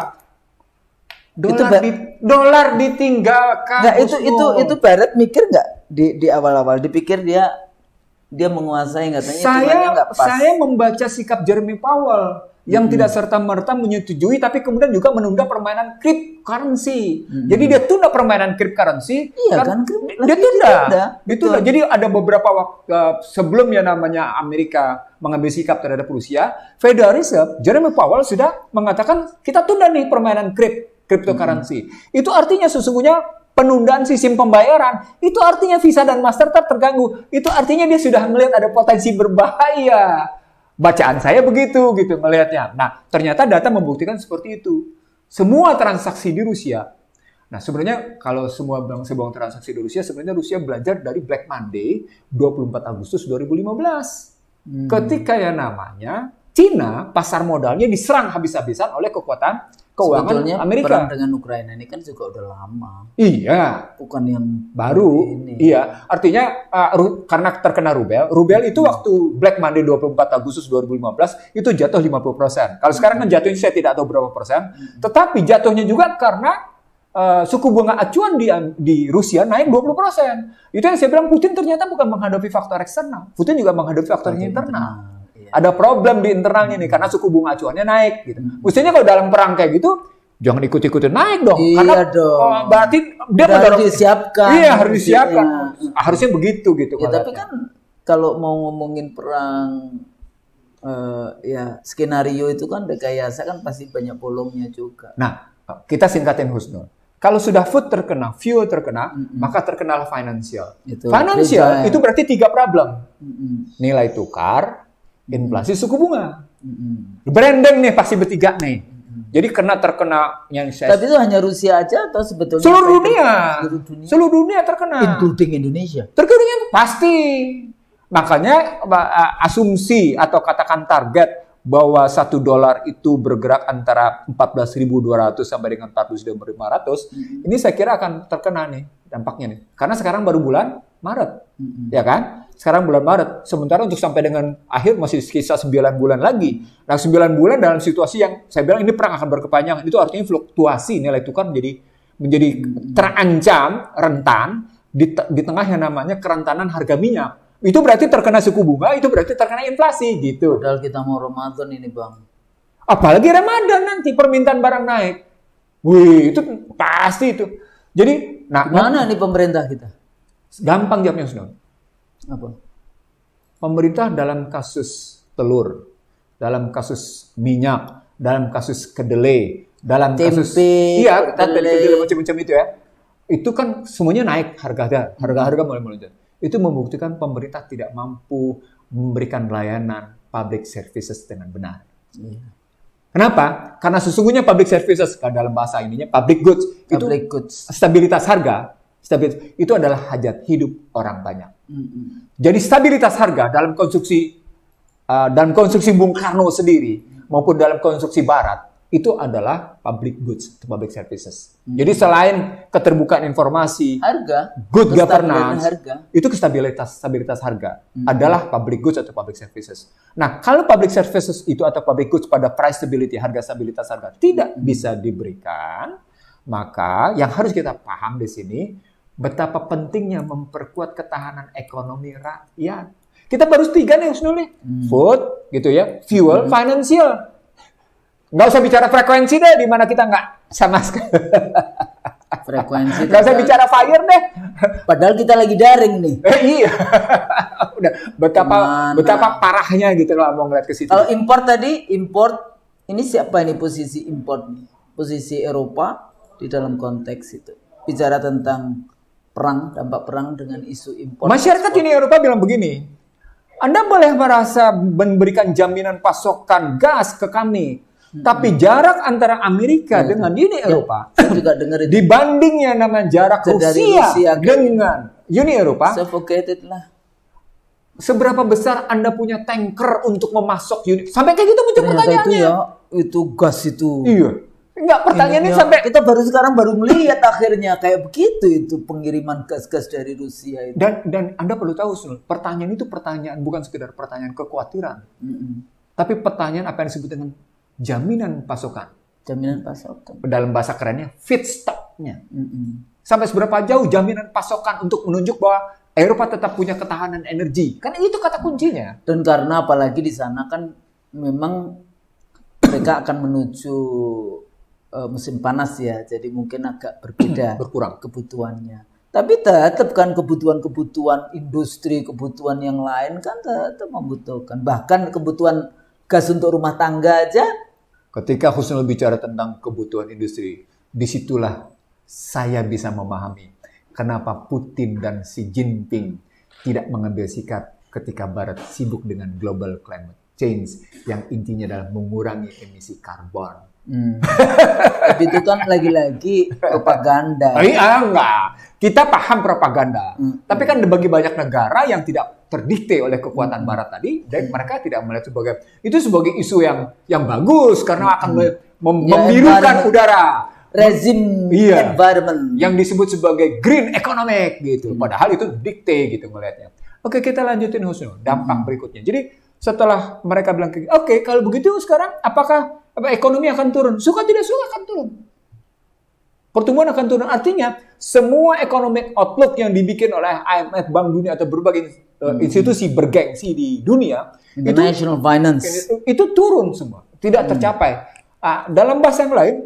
Dolar ditinggalkan. Nah, itu Barat mikir nggak di awal-awal? Dipikir dia menguasai, katanya saya membaca sikap Jeremy Powell yang tidak serta-merta menyetujui, tapi kemudian juga menunda permainan cryptocurrency. Jadi dia tunda permainan cryptocurrency. Iya kan? Dia tunda. Jadi ada beberapa waktu sebelum yang namanya Amerika mengambil sikap terhadap Rusia, Federal Reserve, Jeremy Powell sudah mengatakan kita tunda nih permainan cryptocurrency. Itu artinya sesungguhnya penundaan sistem pembayaran. Itu artinya Visa dan Mastercard terganggu. Itu artinya dia sudah melihat ada potensi berbahaya. Bacaan saya begitu gitu melihatnya. Nah, ternyata data membuktikan seperti itu. Semua transaksi di Rusia. Nah, sebenarnya kalau semua transaksi di Rusia, sebenarnya Rusia belajar dari Black Monday 24 Agustus 2015. Ketika yang namanya Cina, pasar modalnya diserang habis-habisan oleh kekuatan keuangan sebetulnya Amerika. Perang dengan Ukraina ini kan juga udah lama. Iya. Bukan yang baru. Iya. Artinya karena terkena rubel itu waktu Black Monday 24 Agustus 2015 itu jatuh 50%. Kalau sekarang kan jatuhnya saya tidak tahu berapa persen. Tetapi jatuhnya juga karena suku bunga acuan di Rusia naik 20%. Itu yang saya bilang Putin ternyata bukan menghadapi faktor eksternal. Putin juga menghadapi faktor internal. Ada problem di internalnya nih karena suku bunga acuannya naik gitu. Mestinya kalau dalam perang kayak gitu jangan ikut-ikutin naik dong. Iya karena dong. Berarti dia harus disiapkan. Iya, harus disiapkan. Ya. Harusnya begitu gitu. Ya, tapi kan kalau mau ngomongin perang ya skenario itu kan rekayasa kan pasti banyak bolongnya juga. Nah, kita singkatin Husnul. Kalau sudah food terkena, fuel terkena, maka terkena financial. Financial itu berarti 3 problem. Nilai tukar, inflasi, suku bunga. Branding nih pasti bertiga nih. Jadi terkena yang saya... Tapi itu hanya Rusia aja atau sebetulnya seluruh dunia. Seluruh dunia terkena. Including Indonesia. Terkena pasti. Makanya asumsi atau katakan target bahwa $1 itu bergerak antara 14.200 sampai dengan 14.500, ini saya kira akan terkena nih dampaknya nih. Karena sekarang baru bulan Maret, ya kan? Sekarang bulan Maret. Sementara untuk sampai dengan akhir masih sekitar 9 bulan lagi. Nah, 9 bulan dalam situasi yang saya bilang ini perang akan berkepanjangan. Itu artinya fluktuasi nilai tukar menjadi terancam, rentan di tengah yang namanya kerentanan harga minyak. Itu berarti terkena suku bunga, itu berarti terkena inflasi gitu. Padahal kita mau Ramadan ini, Bang. Apalagi Ramadan nanti permintaan barang naik. Wih, itu pasti itu. Jadi, gimana nih pemerintah kita? Gampang jawabnya, Sunan. Apa? Pemerintah dalam kasus telur, dalam kasus minyak, dalam kasus kedelai, dalam kasus kedelai macam-macam itu ya. Itu kan semuanya naik harga mulai melonjak. Itu membuktikan pemerintah tidak mampu memberikan layanan public services dengan benar. Iya. Kenapa? Karena sesungguhnya public services dalam bahasa ininya public goods stabilitas harga, itu adalah hajat hidup orang banyak. Jadi stabilitas harga dalam konstruksi Bung Karno sendiri maupun dalam konstruksi Barat itu adalah public goods, public services. Jadi selain keterbukaan informasi, good governance, itu stabilitas harga adalah public goods atau public services. Nah, kalau public services itu atau public goods pada price stability, stabilitas harga tidak bisa diberikan, maka yang harus kita paham di sini betapa pentingnya memperkuat ketahanan ekonomi rakyat. Kita baru 3 nih Husnul, food, gitu ya, fuel, financial. Nggak usah bicara frekuensi deh, di mana kita nggak sama sekali. Frekuensi. Nggak usah bicara fire deh. Padahal kita lagi daring nih. Iya. Udah betapa parahnya gitu lah mau ngeliat ke situ. Kalau import ini siapa ini posisi import? Posisi Eropa di dalam konteks itu. Bicara tentang dampak perang dengan isu import. Masyarakat Uni Eropa bilang begini, Anda boleh merasa memberikan jaminan pasokan gas ke kami. Tapi jarak antara Amerika dengan Uni Eropa juga dibandingnya namanya jarak Rusia dengan Uni Eropa, suffocated lah. Seberapa besar Anda punya tanker untuk memasok Uni? Sampai kayak gitu muncul pertanyaannya. itu gas itu. Iya. Enggak, pertanyaannya sampai kita sekarang baru melihat akhirnya kayak begitu itu pengiriman gas-gas dari Rusia itu. Dan Anda perlu tahu, pertanyaan itu pertanyaan bukan sekedar pertanyaan kekhawatiran. Tapi pertanyaan apa yang disebut dengan jaminan pasokan. Jaminan pasokan. Dalam bahasa kerennya feedstock-nya. Sampai seberapa jauh jaminan pasokan untuk menunjuk bahwa Eropa tetap punya ketahanan energi. Kan itu kata kuncinya. Dan karena apalagi di sana kan memang mereka akan menuju musim panas ya. Jadi mungkin agak berbeda berkurang kebutuhannya. Tapi tetap kan kebutuhan industri, kebutuhan yang lain kan tetap membutuhkan. Bahkan kebutuhan gas untuk rumah tangga aja. Ketika Husnul bicara tentang kebutuhan industri, disitulah saya bisa memahami kenapa Putin dan Xi Jinping tidak mengambil sikap ketika Barat sibuk dengan global climate change yang intinya adalah mengurangi emisi karbon. Tapi itu kan lagi-lagi propaganda. Enggak. Kita paham propaganda. Tapi kan bagi banyak negara yang tidak terdikte oleh kekuatan Barat tadi, dan mereka tidak melihat sebagai isu yang bagus karena akan membirukan udara. Rezim environment yang disebut sebagai green economic gitu. Padahal itu dikte gitu melihatnya. Oke, kita lanjutin Husnul, dampak berikutnya. Jadi setelah mereka bilang oke, kalau begitu sekarang apakah ekonomi akan turun? Suka tidak suka akan turun. Pertumbuhan akan turun. Artinya semua economic outlook yang dibikin oleh IMF, Bank Dunia atau berbagai institusi bergengsi di dunia, international finance itu turun semua, tidak tercapai. Dalam bahasa yang lain,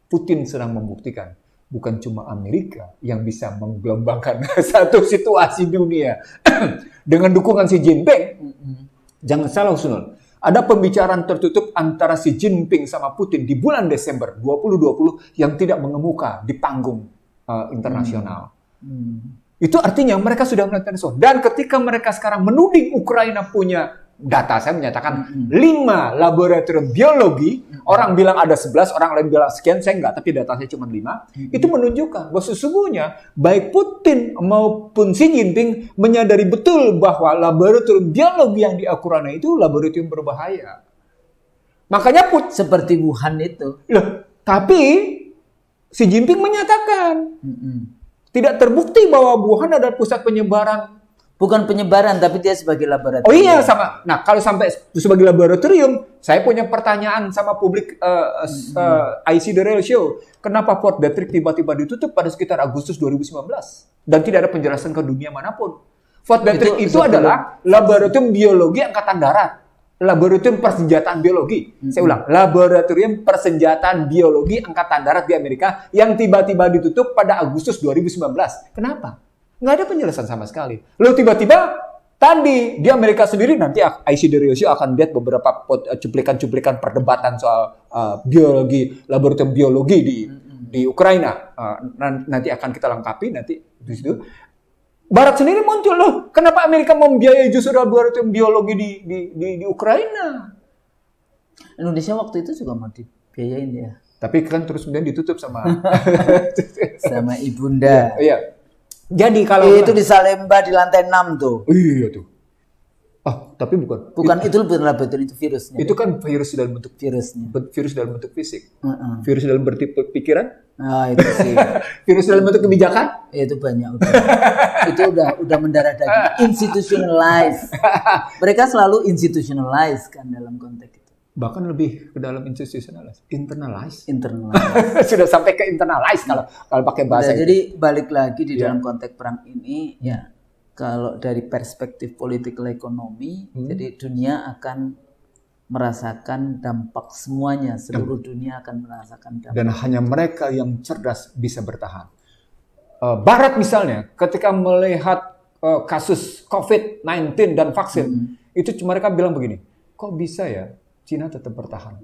Putin sedang membuktikan bukan cuma Amerika yang bisa menggelombangkan satu situasi dunia dengan dukungan Xi Jinping. Jangan salah Husnul, ada pembicaraan tertutup antara Xi Jinping sama Putin di bulan Desember 2020 yang tidak mengemuka di panggung internasional. Itu artinya mereka sudah melakukan sesuatu. Dan ketika mereka sekarang menuding Ukraina punya data, saya menyatakan 5 laboratorium biologi, orang bilang ada 11, orang lain bilang sekian, saya enggak, tapi data saya cuma 5, itu menunjukkan bahwa sesungguhnya baik Putin maupun Xi Jinping menyadari betul bahwa laboratorium biologi yang di Ukraina itu laboratorium berbahaya. Makanya seperti Wuhan itu. Tapi Xi Jinping menyatakan tidak terbukti bahwa Wuhan adalah pusat penyebaran. Bukan penyebaran, tapi dia sebagai laboratorium. Oh iya, sama. Nah, kalau sampai sebagai laboratorium, saya punya pertanyaan sama publik IC The Real Show. Kenapa Fort Detrick tiba-tiba ditutup pada sekitar Agustus 2019? Dan tidak ada penjelasan ke dunia manapun. Fort Detrick itu adalah laboratorium biologi angkatan darat. Laboratorium persenjataan biologi. Saya ulang, laboratorium persenjataan biologi angkatan darat di Amerika yang tiba-tiba ditutup pada Agustus 2019. Kenapa? Nggak ada penjelasan sama sekali. Lalu tiba-tiba tadi di Amerika sendiri, nanti IC The Real Show akan lihat beberapa cuplikan-cuplikan perdebatan soal biologi, laboratorium biologi di Ukraina. Nanti akan kita lengkapi nanti di situ. Barat sendiri muncul loh. Kenapa Amerika membiayai justru laboratorium biologi di Ukraina? Indonesia waktu itu juga mau dibiayain ya. Tapi kan terus kemudian ditutup sama ibunda. Iya. Jadi kalau itu di Salemba di lantai 6 tuh. Iya tuh. Tapi bukan itu laboratorium, itu virusnya. Itu kan virus dalam bentuk virusnya. Virus dalam bentuk fisik. Virus dalam bentuk pikiran? Itu sih. Virus dalam bentuk kebijakan? Itu banyak udah. Itu udah mendarah daging. Institutionalized. Mereka selalu institutionalized kan dalam konteks itu. Bahkan lebih ke dalam institutionalized, internalize. Sudah sampai ke internalize kalau pakai bahasa itu. Jadi balik lagi di dalam konteks perang ini ya, kalau dari perspektif politik ekonomi, jadi dunia akan merasakan dampak semuanya, seluruh dunia akan merasakan dampak. Dan hanya mereka yang cerdas bisa bertahan. Barat misalnya, ketika melihat kasus COVID-19 dan vaksin, itu mereka bilang begini, kok bisa ya Cina tetap bertahan.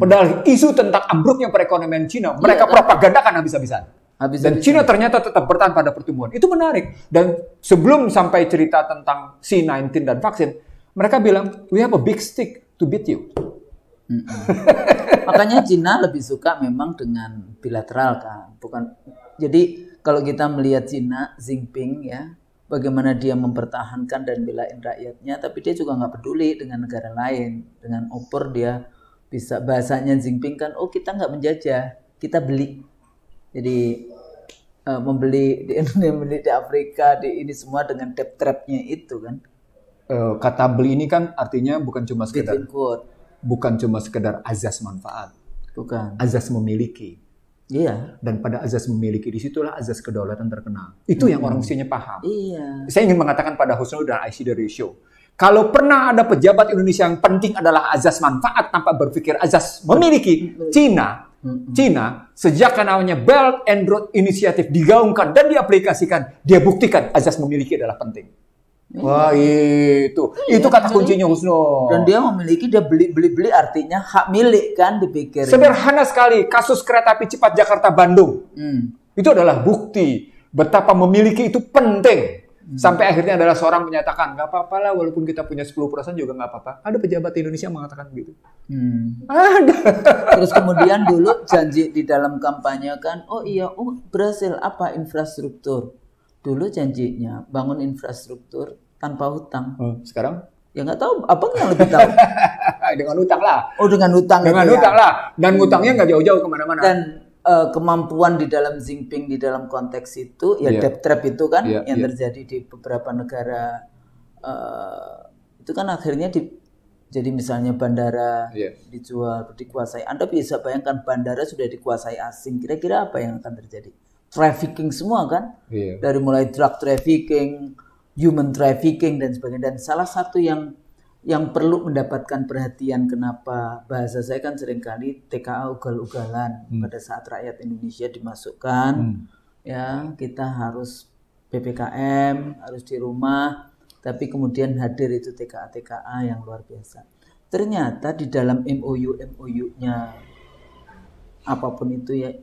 Padahal isu tentang ambruknya perekonomian Cina, mereka propagandakan habis-habisan. Dan Cina ternyata tetap bertahan pada pertumbuhan. Itu menarik. Dan sebelum sampai cerita tentang C-19 dan vaksin, mereka bilang, we have a big stick to beat you. Makanya Cina lebih suka memang dengan bilateral kan. Jadi kalau kita melihat Cina, Xi Jinping ya, bagaimana dia mempertahankan dan belain rakyatnya, tapi dia juga nggak peduli dengan negara lain. Dengan opor dia bisa, bahasanya Xi Jinping kan, oh kita nggak menjajah, kita beli. Jadi membeli di Indonesia, di Afrika, di ini semua dengan debt trap-nya itu kan. Kata beli ini kan artinya bukan cuma sekedar azas manfaat, bukan azas memiliki. Iya. Dan pada azas memiliki disitulah azas kedaulatan terkenal. Itu yang orang mestinya paham. Iya. Saya ingin mengatakan pada Husnul dan I see the ratio. Kalau pernah ada pejabat Indonesia yang penting adalah azas manfaat tanpa berpikir azas memiliki, Cina sejak namanya Belt and Road Initiative digaungkan dan diaplikasikan, dia buktikan azas memiliki adalah penting. Wah itu kata kuncinya Husnul. Dan dia memiliki, dia beli artinya hak milik kan dipikir. Sederhana sekali kasus kereta api cepat Jakarta Bandung. Itu adalah bukti betapa memiliki itu penting. Sampai akhirnya adalah seorang menyatakan nggak apa-apa lah walaupun kita punya 10% juga nggak apa-apa. Ada pejabat Indonesia yang mengatakan begitu. Ada. Terus kemudian dulu janji di dalam kampanye kan, berhasil apa infrastruktur. Dulu janjinya bangun infrastruktur tanpa hutang. Sekarang? Ya nggak tahu, abang yang lebih tahu. Dengan hutang lah. Oh dengan hutang. Dengan hutang lah. Dan hutangnya nggak jauh-jauh kemana-mana. Dan kemampuan di dalam Xi Jinping di dalam konteks itu, ya debt trap itu kan yang terjadi di beberapa negara. Itu kan akhirnya jadi misalnya bandara dijual, dikuasai. Anda bisa bayangkan bandara sudah dikuasai asing. Kira-kira apa yang akan terjadi? Trafficking semua kan, dari mulai drug trafficking, human trafficking dan sebagainya. Dan salah satu yang perlu mendapatkan perhatian, kenapa bahasa saya kan seringkali TKA ugal-ugalan pada saat rakyat Indonesia dimasukkan, ya kita harus PPKM, harus di rumah, tapi kemudian hadir itu TKA yang luar biasa. Ternyata di dalam MOU-nya apapun itu ya,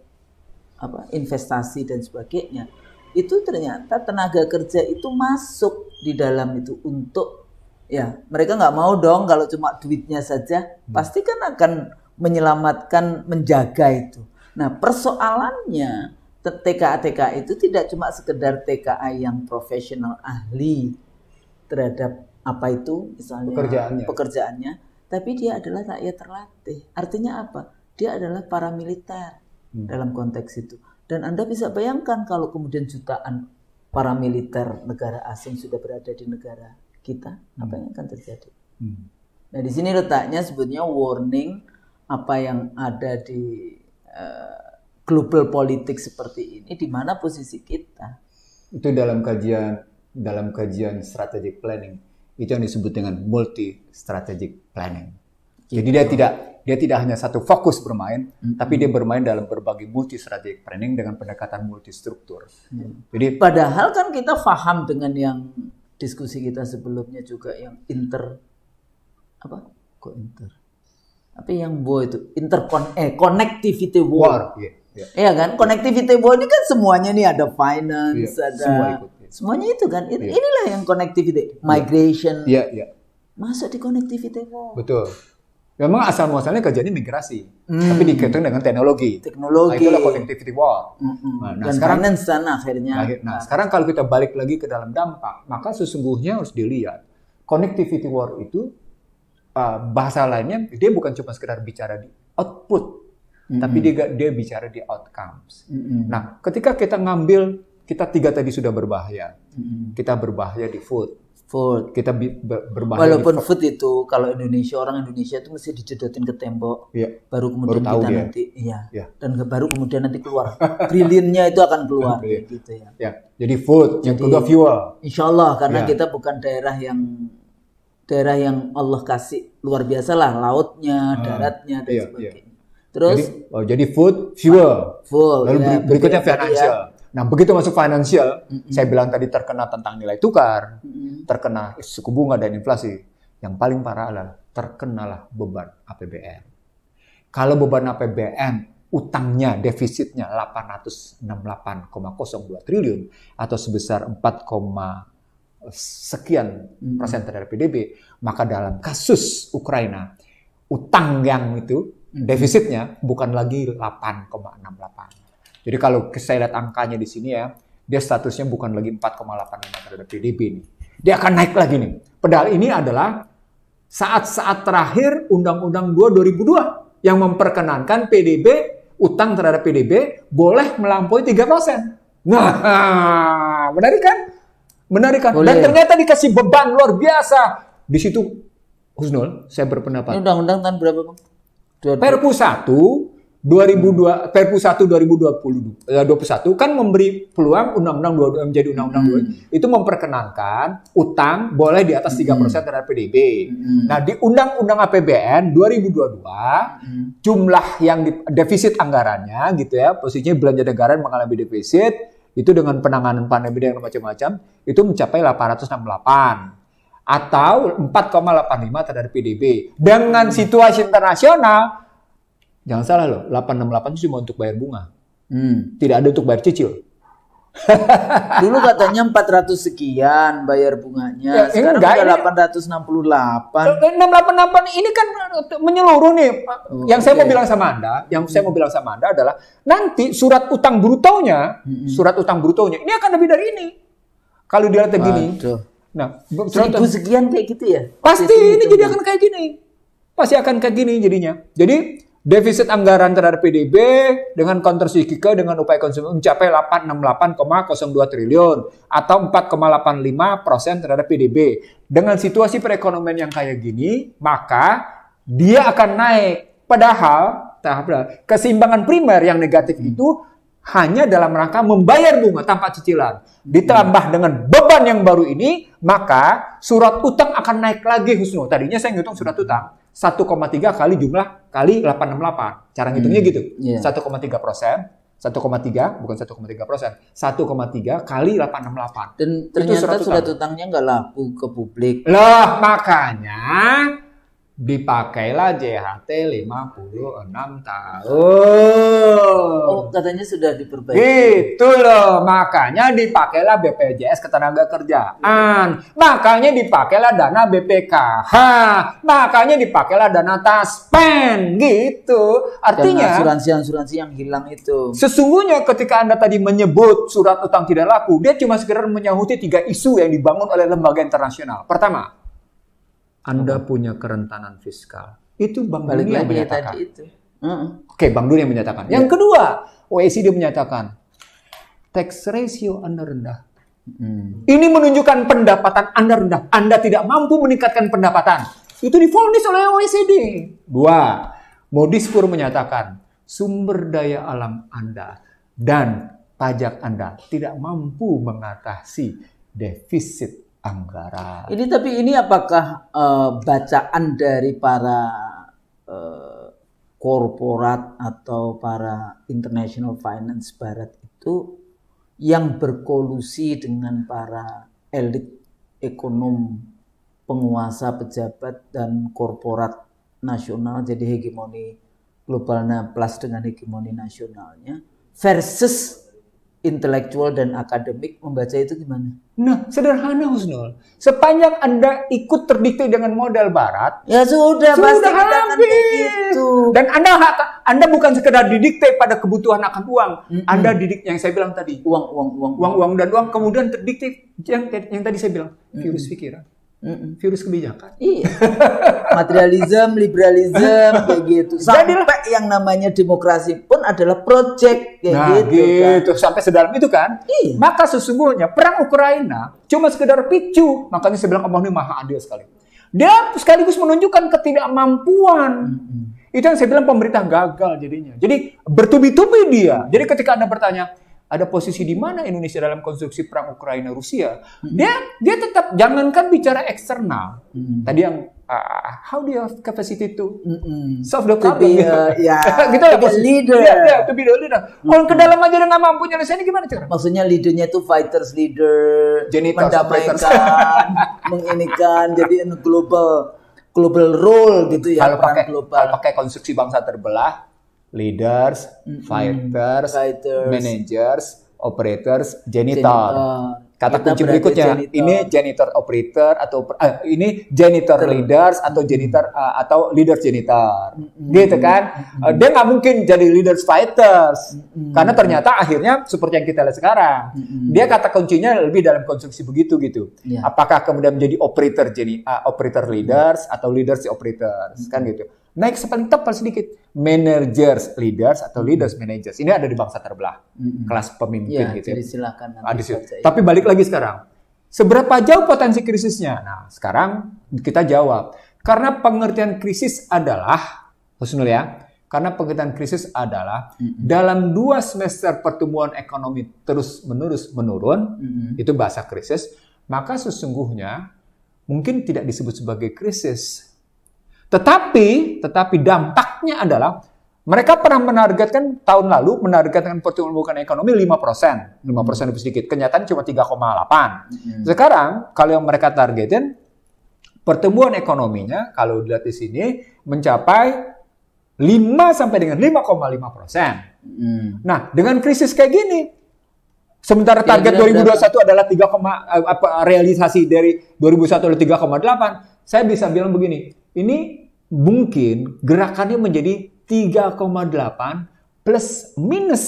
investasi dan sebagainya, itu ternyata tenaga kerja itu masuk di dalam itu untuk, ya mereka nggak mau dong kalau cuma duitnya saja, pasti kan akan menyelamatkan, menjaga itu. Nah persoalannya TKA itu tidak cuma sekedar TKA yang profesional ahli terhadap apa itu misalnya pekerjaannya, tapi dia adalah rakyat terlatih. Artinya apa? Dia adalah paramiliter dalam konteks itu. Dan Anda bisa bayangkan kalau kemudian jutaan paramiliter negara asing sudah berada di negara kita, apa yang akan terjadi? Nah di sini letaknya sebetulnya warning apa yang ada di global politik seperti ini, di mana posisi kita. Itu dalam kajian strategic planning itu yang disebut dengan multi strategic planning. Jadi dia tidak hanya satu fokus bermain, tapi dia bermain dalam berbagai multi strategic planning dengan pendekatan multistruktur. Jadi padahal kan kita paham dengan yang diskusi kita sebelumnya juga yang connectivity war. Iya kan? Connectivity war ini kan semuanya nih, ada finance, ada semuanya itu kan. Inilah yang connectivity, migration. Masuk di connectivity war. Betul. Memang asal muasalnya kerjanya migrasi, tapi dikaitkan dengan teknologi. Nah, itulah connectivity war. Dan sekarang akhirnya. Sekarang kalau kita balik lagi ke dalam dampak, maka sesungguhnya harus dilihat connectivity war itu bahasa lainnya dia bukan cuma sekedar bicara di output, tapi dia bicara di outcomes. Nah, ketika kita kita tiga tadi sudah berbahaya. Kita berbahaya di food. Kita berbahaya. Walaupun food itu kalau orang Indonesia itu mesti dijodotin ke tembok, baru kemudian kita nanti, dan baru kemudian nanti keluar. Brilliantnya itu akan keluar, gitu ya. Jadi food, yang kedua fuel. Insya Allah karena kita bukan daerah yang Allah kasih luar biasa lah, lautnya, daratnya dan sebagainya. Terus jadi food, fuel. Lalu berikutnya financial. Nah, begitu masuk financial, saya bilang tadi terkena tentang nilai tukar, terkena suku bunga dan inflasi. Yang paling parah adalah terkenalah beban APBN. Kalau beban APBN, utangnya, defisitnya 868,02 triliun atau sebesar 4, sekian persen terhadap PDB, maka dalam kasus Ukraina, utang yang itu, defisitnya bukan lagi 8,68. Jadi kalau saya lihat angkanya di sini ya, dia statusnya bukan lagi 4,85 terhadap PDB nih. Dia akan naik lagi nih. Padahal ini adalah saat-saat terakhir Undang-Undang 2002 yang memperkenankan PDB, utang terhadap PDB boleh melampaui 3%. Nah, menarik kan? Menarik kan? Dan ternyata dikasih beban luar biasa. Di situ, Husnul, saya berpendapat. Ini undang-undang tahun berapa, Bang? Perpu 1 2021 kan memberi peluang undang-undang 22 menjadi undang-undang 2 itu memperkenankan utang boleh di atas 3% terhadap PDB. Nah, di undang-undang APBN 2022 jumlah yang defisit anggarannya gitu ya, posisinya belanja negara mengalami defisit itu dengan penanganan pandemi dan macam-macam itu mencapai 868 atau 4,85 terhadap PDB. Dengan situasi internasional, jangan salah loh, 868 itu cuma untuk bayar bunga. Tidak ada untuk bayar cicil. Dulu katanya 400 sekian bayar bunganya. Sekarang udah 868. 688 ini kan menyeluruh nih. Yang saya mau bilang sama Anda, adalah nanti surat utang brutonya, ini akan lebih dari ini. Kalau dilihat begini. Nah, 1000 sekian kayak gitu ya? Pasti ini jadi akan kayak gini. Pasti akan kayak gini jadinya. Jadi defisit anggaran terhadap PDB dengan countercyclical dengan upaya konsumsi mencapai 868,02 triliun atau 4,85% terhadap PDB. Dengan situasi perekonomian yang kayak gini, maka dia akan naik. Padahal keseimbangan primer yang negatif itu hanya dalam rangka membayar bunga tanpa cicilan. Ditambah dengan beban yang baru ini, maka surat utang akan naik lagi, Husnul. Tadinya saya ngitung surat utang 1,3 kali jumlah kali 868. Cara ngitungnya gitu. 1,3%, 1,3 bukan 1,3%, 1,3 kali 868. Dan ternyata surat utangnya nggak laku ke publik. Lah, makanya dipakailah JHT 56 tahun. Oh, katanya sudah diperbaiki. Gitu loh, makanya dipakailah BPJS Ketenagakerjaan. Makanya dipakailah dana BPKH. Makanya dipakailah dana Taspen, gitu. Artinya asuransi-asuransi yang hilang itu. Sesungguhnya ketika Anda tadi menyebut surat utang tidak laku, dia cuma sekedar menyahuti 3 isu yang dibangun oleh lembaga internasional. Pertama, Anda punya kerentanan fiskal. Itu Bank Dunia yang menyatakan. Oke, Bank Dunia yang menyatakan. Yang kedua, OECD menyatakan tax ratio Anda rendah. Ini menunjukkan pendapatan Anda rendah. Anda tidak mampu meningkatkan pendapatan. Itu divonis oleh OECD. 2, Moody's menyatakan sumber daya alam Anda dan pajak Anda tidak mampu mengatasi defisit anggaran. Ini apakah bacaan dari para korporat atau para international finance barat itu yang berkolusi dengan para elit ekonom, penguasa, pejabat dan korporat nasional, jadi hegemoni globalnya plus dengan hegemoni nasionalnya versus intelektual dan akademik membaca itu gimana? Nah, sederhana Husnul. Sepanjang Anda ikut terdikte dengan model barat, ya sudah pasti kita akan gitu. Dan Anda bukan sekedar didikte pada kebutuhan akan uang. Anda didik yang saya bilang tadi, uang dan uang, kemudian terdikte yang tadi saya bilang, virus pikiran. Virus kebijakan. Iya. Materialisme, liberalisme kayak gitu. Sampai yang namanya demokrasi pun adalah project kayak gitu. Sampai sedalam itu kan? Iya. Maka sesungguhnya perang Ukraina cuma sekedar picu. Makanya saya bilang Allah ini maha adil sekali. Dia sekaligus menunjukkan ketidakmampuan. Itu yang saya bilang pemerintah gagal jadinya. Jadi bertubi-tubi dia. Jadi ketika Anda bertanya, ada posisi di mana Indonesia dalam konstruksi perang Ukraina-Rusia? Dia tetap jangankan bicara eksternal. Tadi yang how do you have capacity to solve the problem? Gitu lah leader. To be the leader. Kalau ke dalam aja nggak mampu nyelesain gimana cara? Maksudnya leadernya itu fighters leader, mendamaikan, menginikan, jadi global role gitu ya. Kalau pakai konstruksi bangsa terbelah, leaders, fighters, managers, operators, janitor. Kata kunci berikutnya, ini janitor operator atau ini janitor leaders atau janitor atau leader janitor, gitu kan? Dia nggak mungkin jadi leaders fighters, karena ternyata akhirnya seperti yang kita lihat sekarang, dia kata kuncinya lebih dalam konstruksi begitu gitu. Apakah kemudian menjadi operator leaders atau leaders operators, kan gitu. Next paling tepat sedikit, managers leaders atau leaders managers. Ini ada di bangsa terbelah, kelas pemimpin gitu. Jadi silakan. Tapi balik lagi sekarang, seberapa jauh potensi krisisnya? Nah, sekarang kita jawab. Karena pengertian krisis adalah, Husnul ya, karena pengertian krisis adalah dalam 2 semester pertumbuhan ekonomi terus-menerus menurun, itu bahasa krisis, maka sesungguhnya mungkin tidak disebut sebagai krisis. Tetapi dampaknya adalah mereka pernah menargetkan tahun lalu menargetkan pertumbuhan ekonomi 5%. 5% lebih sedikit. Kenyataan cuma 3,8. Sekarang kalau yang mereka targetin pertumbuhan ekonominya kalau dilihat di sini mencapai 5 sampai dengan 5,5%. Nah, dengan krisis kayak gini, sementara target 2021 adalah realisasi dari 2021 adalah 3,8. Saya bisa bilang begini, ini mungkin gerakannya menjadi 3,8 plus minus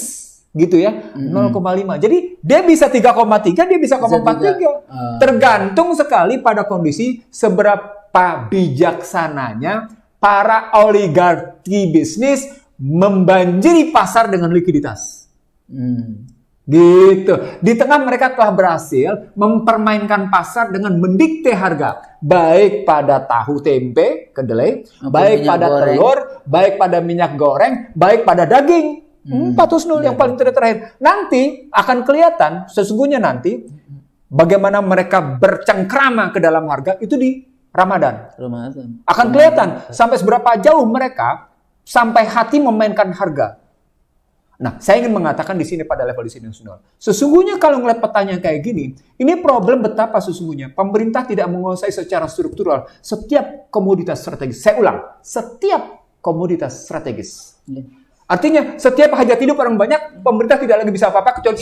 gitu ya, 0,5. Jadi dia bisa 3,3, dia bisa 0,43. Tergantung sekali pada kondisi seberapa bijaksananya para oligarki bisnis membanjiri pasar dengan likuiditas. Gitu. Di tengah mereka telah berhasil mempermainkan pasar dengan mendikte harga, baik pada tahu tempe kedelai, baik pada telur, baik pada minyak goreng, baik pada daging. 400 yang paling terakhir. Nanti akan kelihatan sesungguhnya nanti bagaimana mereka bercengkrama ke dalam harga itu di Ramadan. Akan kelihatan sampai seberapa jauh mereka sampai hati memainkan harga. Nah, saya ingin mengatakan di sini pada level di sini, sesungguhnya kalau ngeliat petanya kayak gini, ini problem betapa sesungguhnya pemerintah tidak menguasai secara struktural setiap komoditas strategis. Saya ulang, setiap komoditas strategis. Artinya setiap hajat hidup orang banyak, pemerintah tidak lagi bisa apa-apa kecuali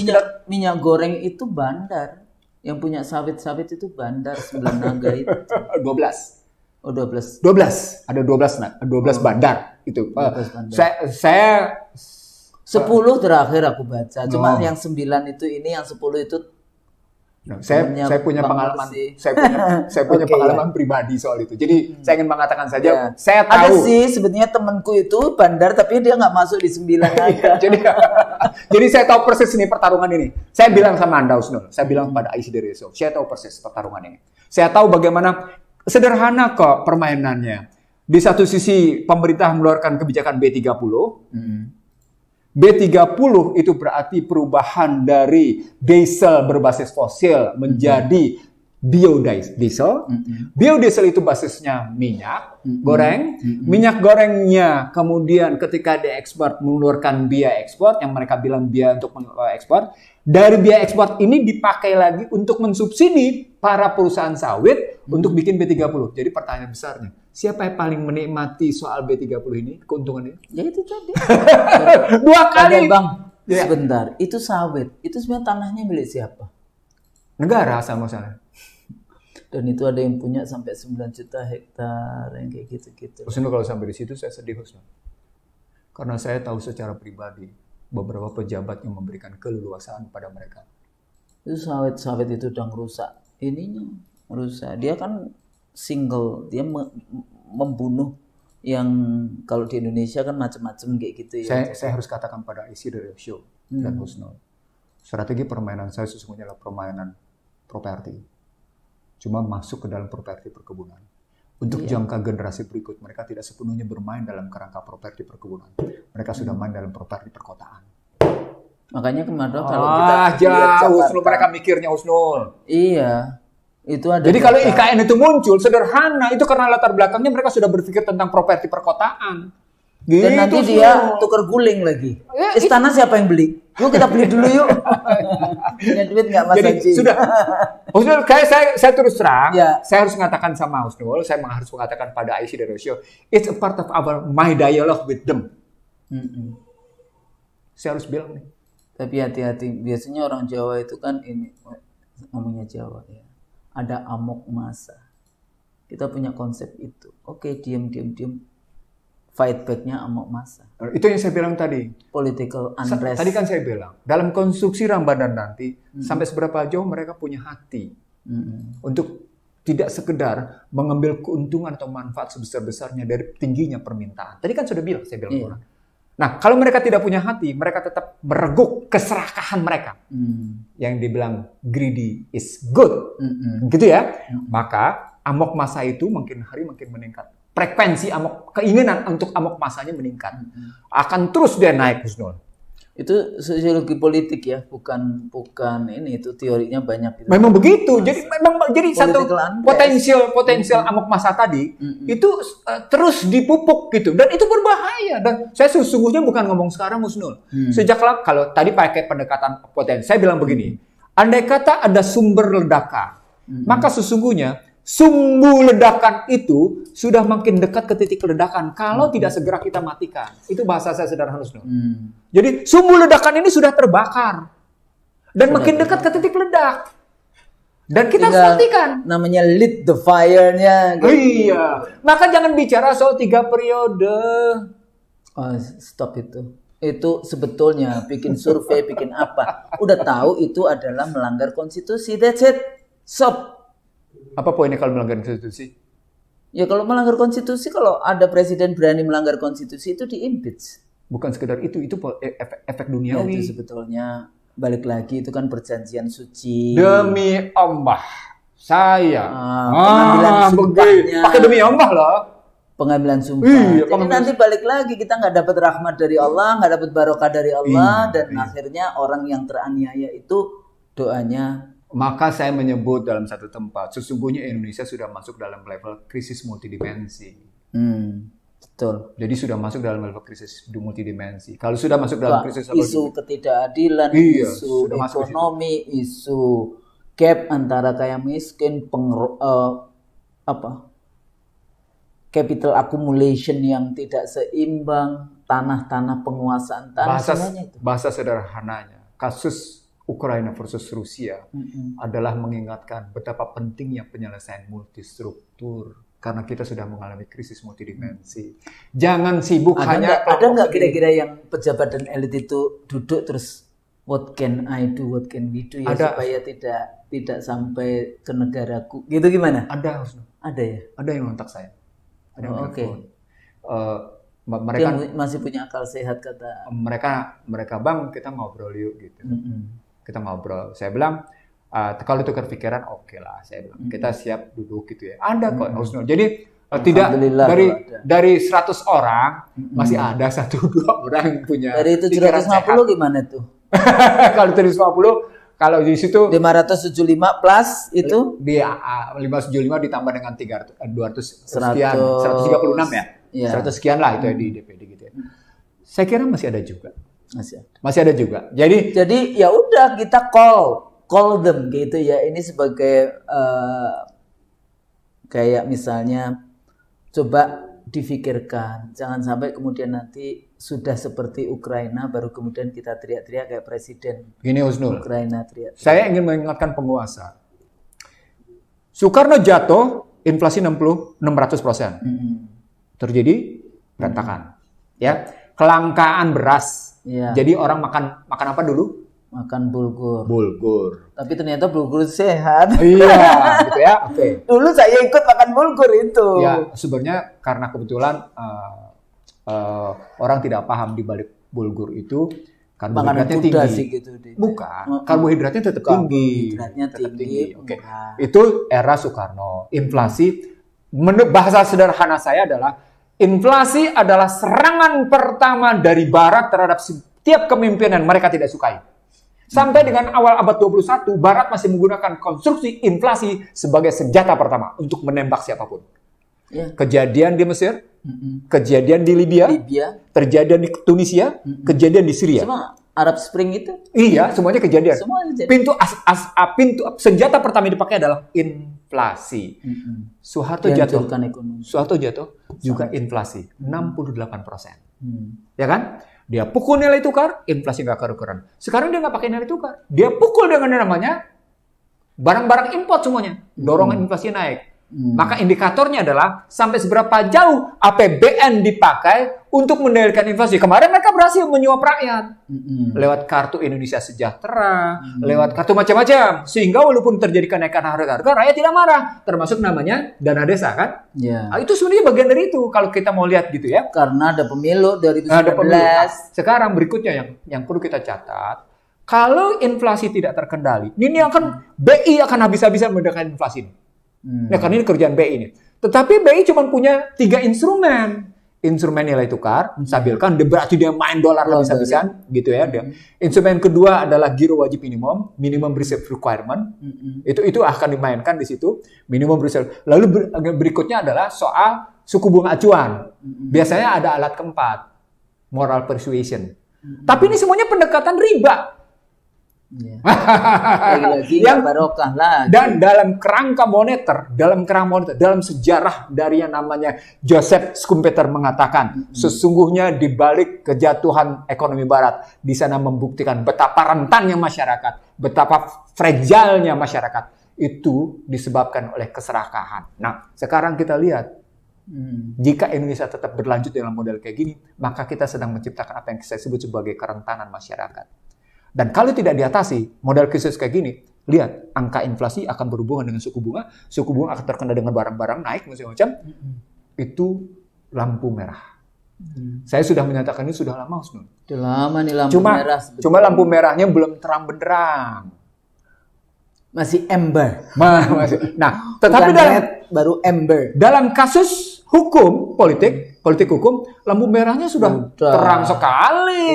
minyak goreng itu bandar. Yang punya sawit-sawit itu bandar 9 naga itu. 12. Oh, 12. 12. Ada 12 bandar itu. 12 bandar. Saya 10 terakhir aku baca. Cuma yang 9 itu ini, yang 10 itu saya punya pengalaman. Saya punya pengalaman pribadi soal itu. Jadi saya ingin mengatakan saja, saya tahu. Ada sih sebetulnya temanku itu bandar tapi dia nggak masuk di 9 aja. jadi saya tahu persis ini pertarungan ini. Saya bilang sama Anda, Husnul. Saya bilang kepada Aisyah dari Reso. Saya tahu persis pertarungan ini. Saya tahu bagaimana sederhana kok permainannya. Di satu sisi pemerintah mengeluarkan kebijakan B30. B30 itu berarti perubahan dari diesel berbasis fosil menjadi biodiesel. Biodiesel itu basisnya minyak goreng. Minyak gorengnya kemudian ketika diekspor mengeluarkan biaya ekspor yang mereka bilang biaya untuk ekspor. Dari biaya ekspor ini dipakai lagi untuk mensubsidi para perusahaan sawit untuk bikin B30. Jadi pertanyaan besarnya, siapa yang paling menikmati soal B30 ini, keuntungannya? Ya itu tadi. 2 kali. Bang, sebentar. Itu sawit. Itu sebenarnya tanahnya milik siapa? Negara asal muasalnya. Dan itu ada yang punya sampai 9 juta hektar yang kayak gitu-gitu. Husnul, kalau sampai di situ saya sedih, Husnul. Karena saya tahu secara pribadi beberapa pejabat yang memberikan keleluasaan pada mereka. Itu sawit-sawit itu udah merusak. Ininya merusak. Dia kan single, dia membunuh yang kalau di Indonesia kan macam-macam kayak gitu ya. Saya harus katakan pada isi dari show dan Husnul. Strategi permainan saya sesungguhnya adalah permainan properti. Cuma masuk ke dalam properti perkebunan. Untuk jangka generasi berikut, mereka tidak sepenuhnya bermain dalam kerangka properti perkebunan. Mereka sudah main dalam properti perkotaan. Makanya kemarin kalau kita jauh Husnul, mereka mikirnya, Husnul. Iya. Itu ada. Jadi kalau IKN itu muncul sederhana, itu karena latar belakangnya mereka sudah berpikir tentang properti perkotaan. Gitu, dan nanti dia tukar guling lagi. Istana siapa yang beli? Yuk kita beli dulu yuk. Punya duit nggak Mas Haji? Sudah. Husnul, saya terus terang, saya harus mengatakan sama Husnul, saya harus mengatakan pada Aisyah dari Ratio, it's a part of my dialogue with them. Saya harus bilang nih. Tapi hati-hati, biasanya orang Jawa itu kan ini ngomongnya Jawa ya. Ada amok massa. Kita punya konsep itu. Oke, diam. Fight back-nya amok massa. Itu yang saya bilang tadi. Political unrest. Tadi kan saya bilang, dalam konstruksi Ramadan nanti, sampai seberapa jauh mereka punya hati untuk tidak sekedar mengambil keuntungan atau manfaat sebesar-besarnya dari tingginya permintaan. Tadi kan sudah bilang, saya bilang orang. Nah, kalau mereka tidak punya hati, mereka tetap mereguk keserakahan mereka. Yang dibilang greedy is good. Gitu ya. Maka amok massa itu makin hari makin meningkat. Frekuensi keinginan untuk amok massanya meningkat. Akan terus dia naik, Husnul. Itu sosiologi politik ya, bukan ini, itu teorinya banyak. Gitu. Memang begitu. Jadi satu potensial amok massa tadi itu terus dipupuk gitu, dan itu berbahaya. Dan saya sesungguhnya bukan ngomong sekarang, Husnul. Sejak kalau tadi pakai pendekatan potensi, saya bilang begini. Andai kata ada sumber ledakan, maka sesungguhnya sumbu ledakan itu sudah makin dekat ke titik ledakan kalau tidak segera kita matikan. Itu bahasa saya sederhana, Husnul. Jadi sumbu ledakan ini sudah terbakar dan makin dekat ke titik ledak. Dan kita harus matikan. Namanya lit the fire-nya. Gitu. Iya. Maka jangan bicara soal 3 periode. Oh, stop itu. Itu sebetulnya bikin survei, bikin apa. Udah tahu itu adalah melanggar konstitusi. That's it. Stop. Apa poinnya kalau melanggar konstitusi? Ya kalau melanggar konstitusi, kalau ada presiden berani melanggar konstitusi itu di-impeach. Bukan sekedar itu efek duniawi. Ya, itu sebetulnya balik lagi itu kan perjanjian suci. Demi Allah, saya. Pengambilan sumpahnya. Pakai demi Allah loh. Pengambilan sumpah. Jadi nanti balik lagi kita nggak dapat rahmat dari Allah, nggak dapat barokah dari Allah, dan akhirnya orang yang teraniaya itu doanya. Maka saya menyebut dalam satu tempat, sesungguhnya Indonesia sudah masuk dalam level krisis multidimensi. Betul. Jadi sudah masuk dalam level krisis multidimensi. Kalau sudah masuk dalam krisis isu ketidakadilan, isu ekonomi, isu gap antara kaya miskin, capital accumulation yang tidak seimbang, tanah-tanah penguasaan tanah, semuanya itu. Bahasa sederhananya, kasus Ukraina versus Rusia adalah mengingatkan betapa pentingnya penyelesaian multistruktur karena kita sudah mengalami krisis multidimensi. Jangan sibuk ada nggak kira-kira yang pejabat dan elit itu duduk terus what can I do, what can we do ya supaya tidak sampai ke negaraku gitu, gimana? Ada, Husnul. Ada ya? Ada yang kontak saya. Ada yang Oke. Mereka masih punya akal sehat kata. Mereka bang kita ngobrol yuk gitu. Kita ngobrol. Saya bilang kalau tukar pikiran oke lah. Saya bilang kita siap duduk gitu ya. Ada kok, Husnul. Jadi tidak dari 100 orang masih ada 1-2 orang yang punya. Dari 750 gimana tuh? Kalau 750 kalau di situ 575 plus itu dia 575 ditambah dengan 200 sekian 136 ya. 100 sekian lah itu ya di DPD gitu ya. Saya kira masih ada juga. Masih ada juga. Jadi ya udah kita call them gitu ya. Ini sebagai kayak misalnya coba difikirkan, jangan sampai kemudian nanti sudah seperti Ukraina baru kemudian kita teriak-teriak kayak presiden. Gini, Husnul. Ukraina teriak. Saya ingin mengingatkan penguasa. Soekarno jatuh, inflasi 600%. Terjadi berantakan. Ya, kelangkaan beras. Ya. Jadi orang makan apa dulu? Makan bulgur. Bulgur. Tapi ternyata bulgur sehat. Iya, gitu ya. Oke. Dulu saya ikut makan bulgur itu. Ya, sebenarnya karena kebetulan orang tidak paham di balik bulgur itu karbohidratnya tinggi. Gitu, bukan, karbohidratnya tetap tinggi. Karbohidratnya tinggi. Oke. Itu era Soekarno. Inflasi, bahasa sederhana saya adalah inflasi adalah serangan pertama dari Barat terhadap setiap kepemimpinan mereka tidak sukai. Sampai dengan awal abad 21, Barat masih menggunakan konstruksi inflasi sebagai senjata pertama untuk menembak siapapun. Ya. Kejadian di Mesir, kejadian di Libya, terjadi di Tunisia, kejadian di Syria. Semua Arab Spring itu? Iya, semuanya kejadian. Pintu senjata pertama yang dipakai adalah inflasi. Soeharto jatuh juga inflasi 68%. Ya kan? Dia pukul nilai tukar, inflasi nggak kerukuran. Sekarang dia nggak pakai nilai tukar. Dia pukul dengan yang namanya Barang-barang import semuanya, dorongan inflasi naik. Maka indikatornya adalah sampai seberapa jauh APBN dipakai untuk mengendalikan inflasi. Kemarin mereka berhasil menyuap rakyat lewat kartu Indonesia Sejahtera, lewat kartu macam-macam, sehingga walaupun terjadi kenaikan harga, rakyat tidak marah. Termasuk namanya dana desa kan? Ya. Nah, itu sebenarnya bagian dari itu kalau kita mau lihat gitu ya. Karena ada pemilu 2019. Ada pemilu. Sekarang berikutnya yang perlu kita catat, kalau inflasi tidak terkendali, ini akan BI akan habis-habisan mengendalikan inflasi ini. Nah, karena ini kerjaan BI ini. Tetapi BI cuma punya 3 instrumen. Instrumen nilai tukar, menstabilkan, berarti dia main dolar habis-habisan, gitu ya. Instrumen kedua adalah giro wajib minimum reserve requirement. Itu akan dimainkan di situ, minimum reserve. Lalu berikutnya adalah soal suku bunga acuan. Biasanya ada alat keempat, moral persuasion. Tapi ini semuanya pendekatan riba. Lagi-lagi yang barokah lah. Dan dalam kerangka moneter, dalam sejarah dari yang namanya Joseph Schumpeter mengatakan, sesungguhnya di balik kejatuhan ekonomi barat, di sana membuktikan betapa rentannya masyarakat, betapa fragilnya masyarakat, itu disebabkan oleh keserakahan. Nah, sekarang kita lihat, jika Indonesia tetap berlanjut dalam model kayak gini, maka kita sedang menciptakan apa yang saya sebut sebagai kerentanan masyarakat. Dan kalau tidak diatasi, model krisis kayak gini, lihat, angka inflasi akan berhubungan dengan suku bunga akan terkena dengan barang-barang naik, macam-macam, itu lampu merah. Saya sudah menyatakan ini sudah lama, Husnul. Sudah lama nih lampu merah. Cuma lampu merahnya belum terang benderang. Masih ember. Nah, tetapi baru ember. Dalam kasus hukum, politik hukum, lampu merahnya sudah terang sekali.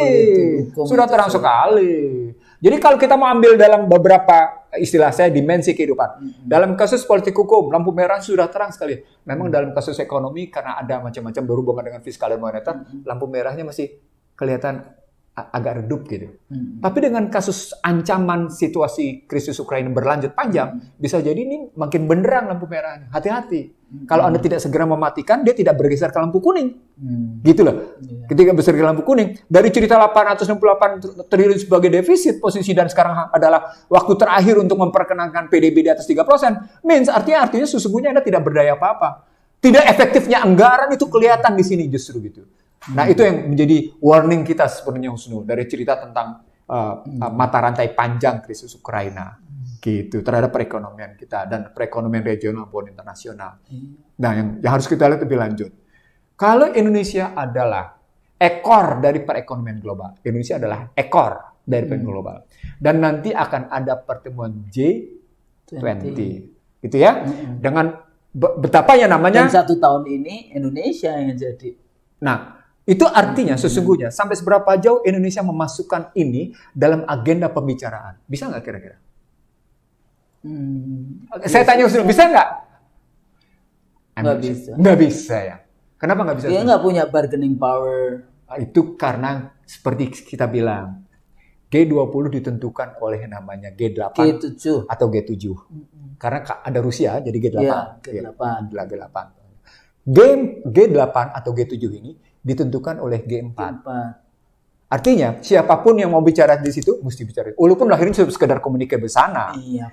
Sudah terang sekali. Jadi kalau kita mau ambil dalam beberapa istilah saya dimensi kehidupan. Dalam kasus politik hukum, lampu merah sudah terang sekali. Memang dalam kasus ekonomi karena ada macam-macam berhubungan dengan fiskal dan moneter, lampu merahnya masih kelihatan agak redup gitu. Tapi dengan kasus ancaman situasi krisis Ukraina berlanjut panjang, bisa jadi ini makin benderang lampu merahnya. Hati-hati. Kalau Anda tidak segera mematikan, dia tidak bergeser ke lampu kuning. Gitu loh. Ketika bergeser ke lampu kuning, dari cerita 868 triliun sebagai defisit posisi dan sekarang adalah waktu terakhir untuk memperkenalkan PDB di atas 3%, artinya sesungguhnya Anda tidak berdaya apa-apa. Tidak efektifnya anggaran itu kelihatan di sini justru gitu. Nah, itu yang menjadi warning kita sebenarnya, Husnul, dari cerita tentang mata rantai panjang krisis Ukraina gitu terhadap perekonomian kita dan perekonomian regional maupun internasional. Nah, yang harus kita lihat lebih lanjut. Kalau Indonesia adalah ekor dari perekonomian global, Indonesia adalah ekor dari perekonomian global, dan nanti akan ada pertemuan G20, gitu ya, dengan betapa ya namanya. Dan 1 tahun ini Indonesia yang jadi. Nah, itu artinya sesungguhnya sampai seberapa jauh Indonesia memasukkan ini dalam agenda pembicaraan. Bisa nggak kira-kira? Saya tanya Husnul, bisa nggak? Nggak bisa. Nggak bisa ya. Kenapa nggak bisa? Dia nggak punya bargaining power. Itu karena seperti kita bilang, G20 ditentukan oleh namanya G8 G7 atau G7. Karena ada Rusia jadi G8. Ya, G8. G8 atau G7 ini ditentukan oleh G4. Artinya siapapun yang mau bicara di situ mesti bicara. Walaupun akhirnya sekedar komunikasi bersama. Iya,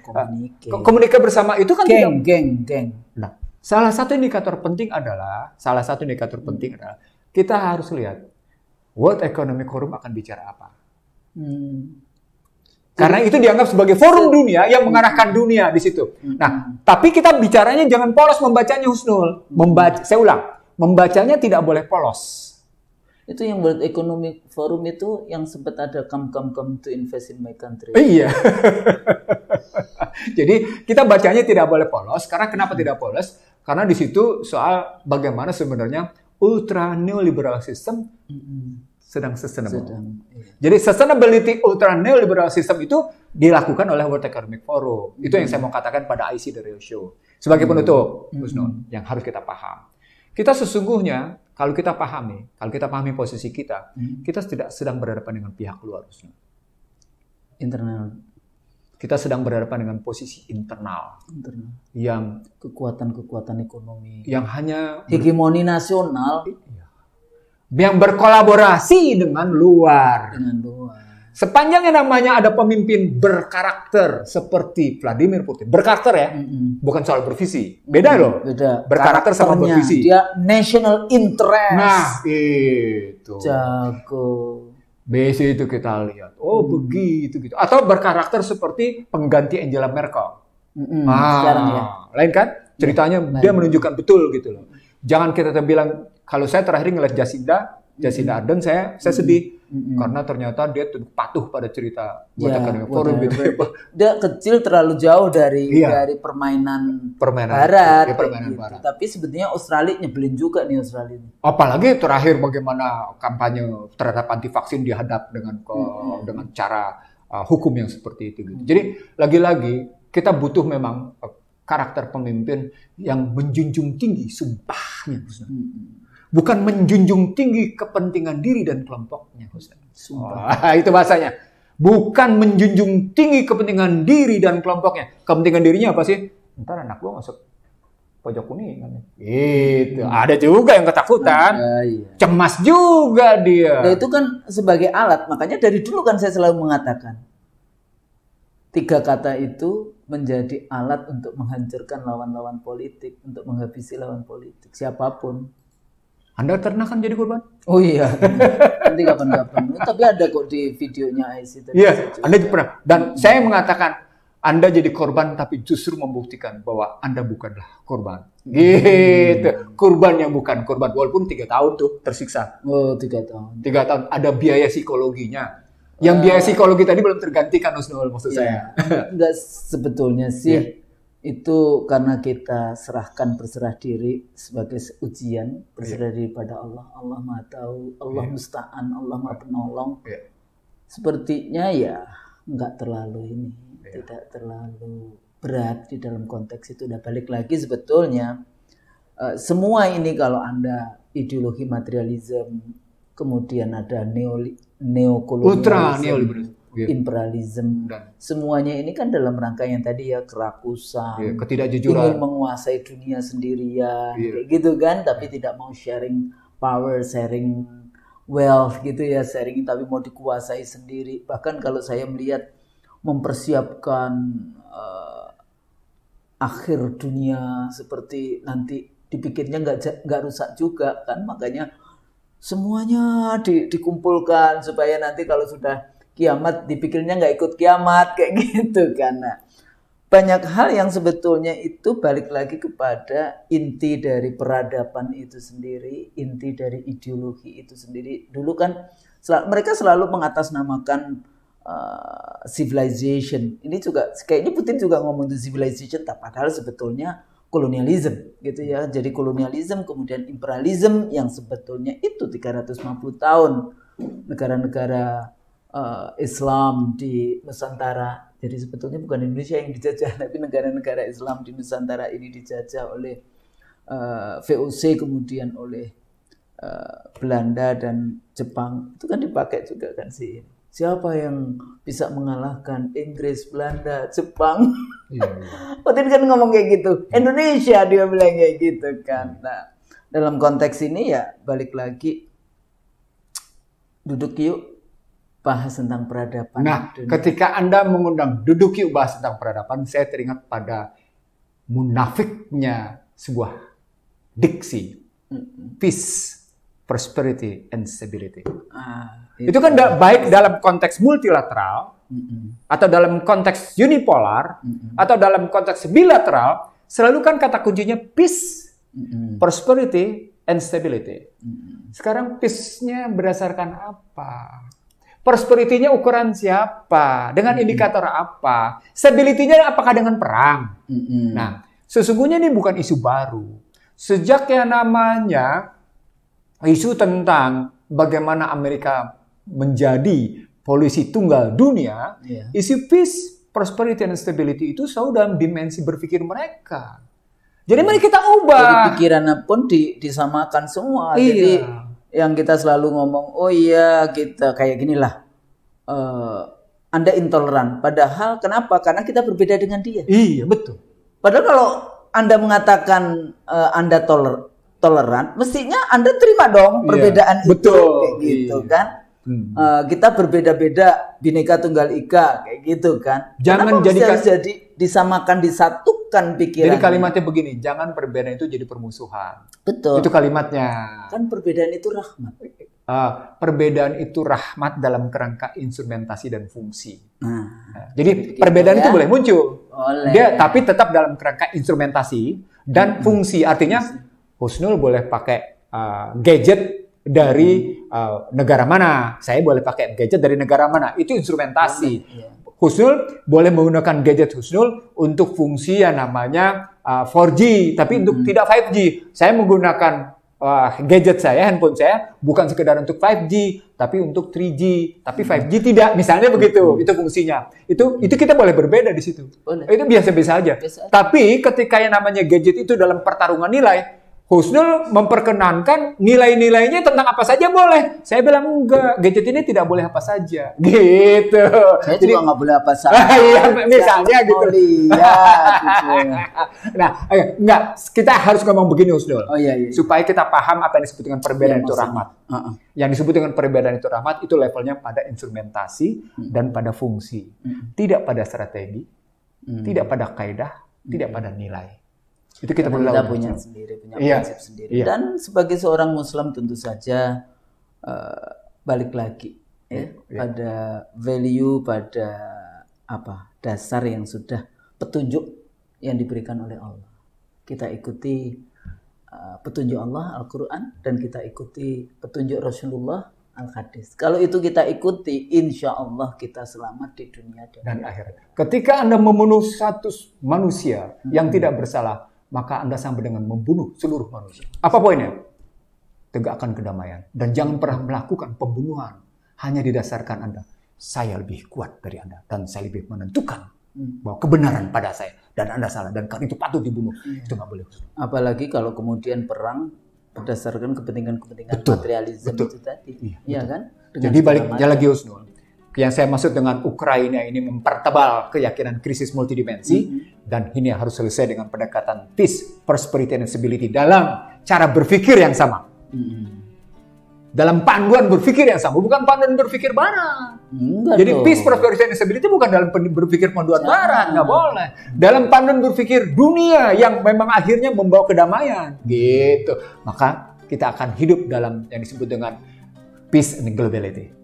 komunikasi bersama itu kan geng. Nah, salah satu indikator penting adalah kita harus lihat World Economic Forum akan bicara apa. Karena itu dianggap sebagai forum dunia yang mengarahkan dunia di situ. Nah, tapi kita bicaranya jangan polos membacanya, Husnul. Saya ulang, membacanya tidak boleh polos. Itu yang World Economic Forum itu yang sempat ada come to invest in my country. Iya. Jadi kita bacanya tidak boleh polos. Karena kenapa tidak polos? Karena di situ soal bagaimana sebenarnya ultra neoliberal system sedang sustainable. Jadi sustainability ultra neoliberal system itu dilakukan oleh World Economic Forum. Itu yang saya mau katakan pada IC The Real Show. Sebagai penutup, Husnul, yang harus kita paham. Kita sesungguhnya, kalau kita pahami posisi kita, kita tidak sedang berhadapan dengan pihak luar, Husnul. Internal. Kita sedang berhadapan dengan posisi internal. Yang kekuatan ekonomi. Yang hanya hegemoni nasional. Yang berkolaborasi dengan luar. sepanjang yang namanya ada pemimpin berkarakter seperti Vladimir Putin, berkarakter ya, bukan soal bervisi, beda loh. Beda. Berkarakter sama bervisi. Dia national interest. Nah, itu. Jago. BC itu kita lihat, begitu gitu. Atau berkarakter seperti pengganti Angela Merkel. Sekarang ya. Lain kan? Ceritanya dia menunjukkan betul gitu loh. Jangan kita bilang, kalau saya terakhir ngeliat Jacinda Ardern, saya sedih. Karena ternyata dia patuh pada cerita forum gitu. Dia kecil terlalu jauh dari permainan barat. Ya, permainan gitu. barat. Tapi sebetulnya Australia nyebelin juga nih Australia. Apalagi terakhir bagaimana kampanye terhadap anti vaksin dihadap dengan cara hukum yang seperti itu. Gitu. Jadi lagi-lagi kita butuh memang karakter pemimpin yang menjunjung tinggi sumpahnya. Bukan menjunjung tinggi kepentingan diri dan kelompoknya. Itu bahasanya. Bukan menjunjung tinggi kepentingan diri dan kelompoknya. Kepentingan dirinya apa sih? Ntar anak gua masuk pojok kuningan. Gitu. Ada juga yang ketakutan. Cemas juga dia. Nah, itu kan sebagai alat. Makanya dari dulu kan saya selalu mengatakan 3 kata itu menjadi alat untuk menghancurkan lawan-lawan politik, untuk menghabisi lawan politik, siapapun. Anda pernah kan jadi korban? Oh iya, nanti kapan-kapan. Tapi ada kok di videonya IC tadi. Iya, Anda pernah. Dan saya mengatakan, Anda jadi korban tapi justru membuktikan bahwa Anda bukanlah korban. Gitu. Korban yang bukan korban. Walaupun 3 tahun tuh tersiksa. Oh, 3 tahun. 3 tahun. Ada biaya psikologinya. Yang biaya psikologi tadi belum tergantikan, Husnul, maksud saya. Enggak, sebetulnya sih itu karena kita berserah diri sebagai ujian, berserah diri pada Allah. Allah Maha Tahu, Allah Musta'an, Allah Maha Penolong. Sepertinya ya enggak terlalu tidak terlalu berat di dalam konteks itu. Udah balik lagi sebetulnya semua ini kalau Anda ideologi materialisme, kemudian ada neokolonialisme, imperialisme, semuanya ini kan dalam rangka yang tadi ya kerakusan, ketidakjujuran, ingin menguasai dunia sendirian, kayak gitu kan, tapi tidak mau sharing power, sharing wealth gitu ya, sharing tapi mau dikuasai sendiri. Bahkan kalau saya melihat mempersiapkan akhir dunia seperti nanti dipikirnya nggak rusak juga kan, makanya semuanya dikumpulkan supaya nanti kalau sudah kiamat dipikirnya nggak ikut kiamat kayak gitu kan. Nah, banyak hal yang sebetulnya itu balik lagi kepada inti dari peradaban itu sendiri, inti dari ideologi itu sendiri. Dulu kan mereka selalu mengatasnamakan civilization. Ini juga kayaknya Putin juga ngomong itu civilization, padahal sebetulnya kolonialisme gitu ya. Jadi kolonialisme kemudian imperialisme yang sebetulnya itu 350 tahun negara-negara Islam di Nusantara. Jadi sebetulnya bukan Indonesia yang dijajah, tapi negara-negara Islam di Nusantara ini dijajah oleh VOC, kemudian oleh Belanda dan Jepang. Itu kan dipakai juga kan sih. Siapa yang bisa mengalahkan Inggris, Belanda, Jepang? Putin kan ngomong kayak gitu. Indonesia dia bilang kayak gitu kan. Nah, dalam konteks ini ya balik lagi, duduk yuk bahas tentang peradaban. Nah, ketika Anda mengundang duduk yuk bahas tentang peradaban, saya teringat pada munafiknya sebuah diksi. Peace, prosperity, and stability. Itu kan baik dalam konteks multilateral, atau dalam konteks unipolar, atau dalam konteks bilateral, selalu kan kata kuncinya peace, prosperity, and stability. Sekarang peace-nya berdasarkan apa? Prosperity-nya ukuran siapa? Dengan indikator apa? Stability-nya apakah dengan perang? Nah, sesungguhnya ini bukan isu baru. Sejak yang namanya isu tentang bagaimana Amerika menjadi polisi tunggal dunia, isu peace, prosperity, and stability itu selalu dalam dimensi berpikir mereka. Jadi mari kita ubah. Jadi pikirannya pun disamakan semua. Jadi yang kita selalu ngomong, oh iya kita kayak ginilah, Anda intoleran. Padahal kenapa? Karena kita berbeda dengan dia. Iya, betul. Padahal kalau Anda mengatakan Anda toleran, mestinya Anda terima dong perbedaan itu, kayak gitu kan. Kita berbeda-beda, bineka tunggal ika kayak gitu kan. Jangan jadikan jadi disamakan, disatukan pikiran. Jadi kalimatnya begini, jangan perbedaan itu jadi permusuhan. Betul. Itu kalimatnya. Kan perbedaan itu rahmat. Perbedaan itu rahmat dalam kerangka instrumentasi dan fungsi. Jadi perbedaan itu boleh muncul. Dia tapi tetap dalam kerangka instrumentasi dan fungsi. Artinya Husnul boleh pakai gadget dari negara mana, saya boleh pakai gadget dari negara mana, itu instrumentasi. Husnul boleh menggunakan gadget Husnul untuk fungsi yang namanya 4G, tapi untuk tidak 5G. Saya menggunakan gadget saya, handphone saya, bukan sekedar untuk 5G, tapi untuk 3G, tapi 5G tidak, misalnya begitu, itu fungsinya. Itu kita boleh berbeda di situ. Itu biasa-biasa aja. Tapi ketika yang namanya gadget itu dalam pertarungan nilai, Husnul memperkenankan nilai-nilainya tentang apa saja boleh. Saya bilang enggak, gadget ini tidak boleh apa saja. Gitu. Saya juga nggak boleh apa saja. Iya, misalnya gitu. Lihat, gitu. Nah, enggak, kita harus ngomong begini Husnul. Iya. Supaya kita paham apa yang disebut dengan perbedaan itu rahmat. Yang disebut dengan perbedaan itu rahmat itu levelnya pada instrumentasi dan pada fungsi. Tidak pada strategi, tidak pada kaidah, tidak pada nilai. Itu kita punya sendiri, punya prinsip sendiri. Dan sebagai seorang Muslim tentu saja balik lagi pada value, pada dasar yang sudah petunjuk yang diberikan oleh Allah. Kita ikuti petunjuk Allah Al-Quran dan kita ikuti petunjuk Rasulullah Al-Hadis. Kalau itu kita ikuti, insya Allah kita selamat di dunia dan akhirat. Ketika Anda membunuh satu manusia yang tidak bersalah, maka Anda sama dengan membunuh seluruh manusia. Apa poinnya? Tegakkan kedamaian. Dan jangan pernah melakukan pembunuhan hanya didasarkan Anda. Saya lebih kuat dari Anda. Dan saya lebih menentukan bahwa kebenaran pada saya. Dan Anda salah. Dan karena itu patut dibunuh. Itu nggak boleh. Apalagi kalau kemudian perang berdasarkan kepentingan-kepentingan materialisme itu tadi. Iya kan? Jadi baliknya lagi Husnul. Yang saya maksud dengan Ukraina ini mempertebal keyakinan krisis multidimensi dan ini harus selesai dengan pendekatan peace, prosperity, and stability dalam cara berpikir yang sama. Dalam panduan berpikir yang sama, bukan panduan berpikir barat. Jadi peace, prosperity, and stability bukan dalam berpikir panduan barat, nggak boleh. Dalam panduan berpikir dunia yang memang akhirnya membawa kedamaian, gitu. Maka kita akan hidup dalam yang disebut dengan peace and globality.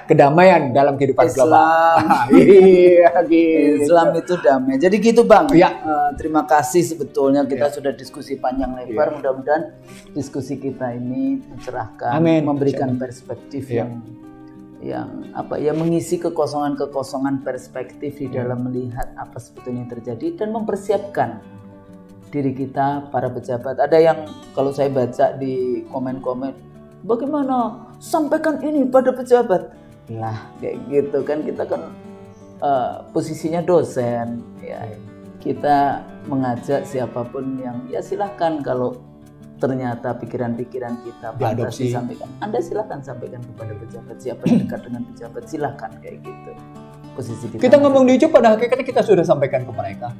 Kedamaian dalam kehidupan global. Iya, gitu. Islam itu damai. Jadi gitu Bang. Terima kasih sebetulnya kita sudah diskusi panjang lebar. Mudah-mudahan diskusi kita ini mencerahkan, memberikan perspektif yang mengisi kekosongan perspektif di dalam melihat apa sebetulnya yang terjadi dan mempersiapkan diri kita para pejabat. Ada yang kalau saya baca di komen-komen, bagaimana sampaikan ini pada pejabat lah, kayak gitu kan. Kita kan posisinya dosen ya, kita mengajak siapapun yang silahkan kalau ternyata pikiran-pikiran kita pantas disampaikan, Anda silahkan sampaikan kepada pejabat, siapa yang dekat dengan pejabat silahkan, kayak gitu. Posisi kita ngomong di YouTube pada hakikatnya kita sudah sampaikan ke mereka.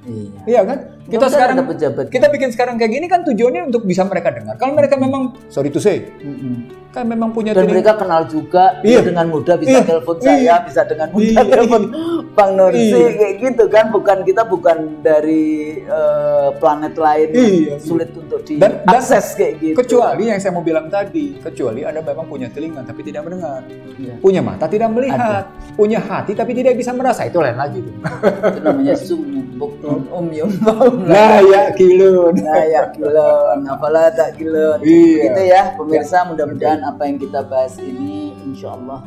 Iya kan? Kita sekarang kita bikin sekarang kayak gini kan tujuannya untuk bisa mereka dengar. Kalau mereka memang sorry to say, kan memang punya dan mereka kenal juga dengan mudah bisa telepon saya, bisa dengan mudah telepon Bang Nursi kayak gitu kan. Kita bukan dari planet lain sulit untuk diakses kayak gitu. Kecuali yang saya mau bilang tadi, kecuali Anda memang punya telinga tapi tidak mendengar, punya mata tidak melihat, punya hati tapi tidak bisa merasa, itu lain lagi. Itu namanya sumbuk umyum. Layak kilun, apalah tak kilun. Gitu ya pemirsa, mudah-mudahan apa yang kita bahas ini insya Allah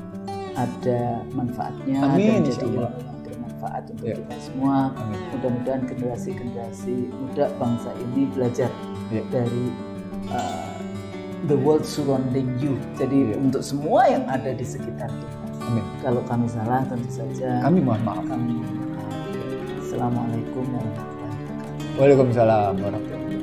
ada manfaatnya dan jadi ilmu yang bermanfaat untuk kita semua. Mudah-mudahan generasi-generasi muda bangsa ini belajar dari the world surrounding you. Jadi untuk semua yang ada di sekitar kita. Kalau kami salah tentu saja kami mohon maaf. Assalamualaikum warahmatullahi wabarakatuh. Waalaikumsalam warahmatullahi wabarakatuh.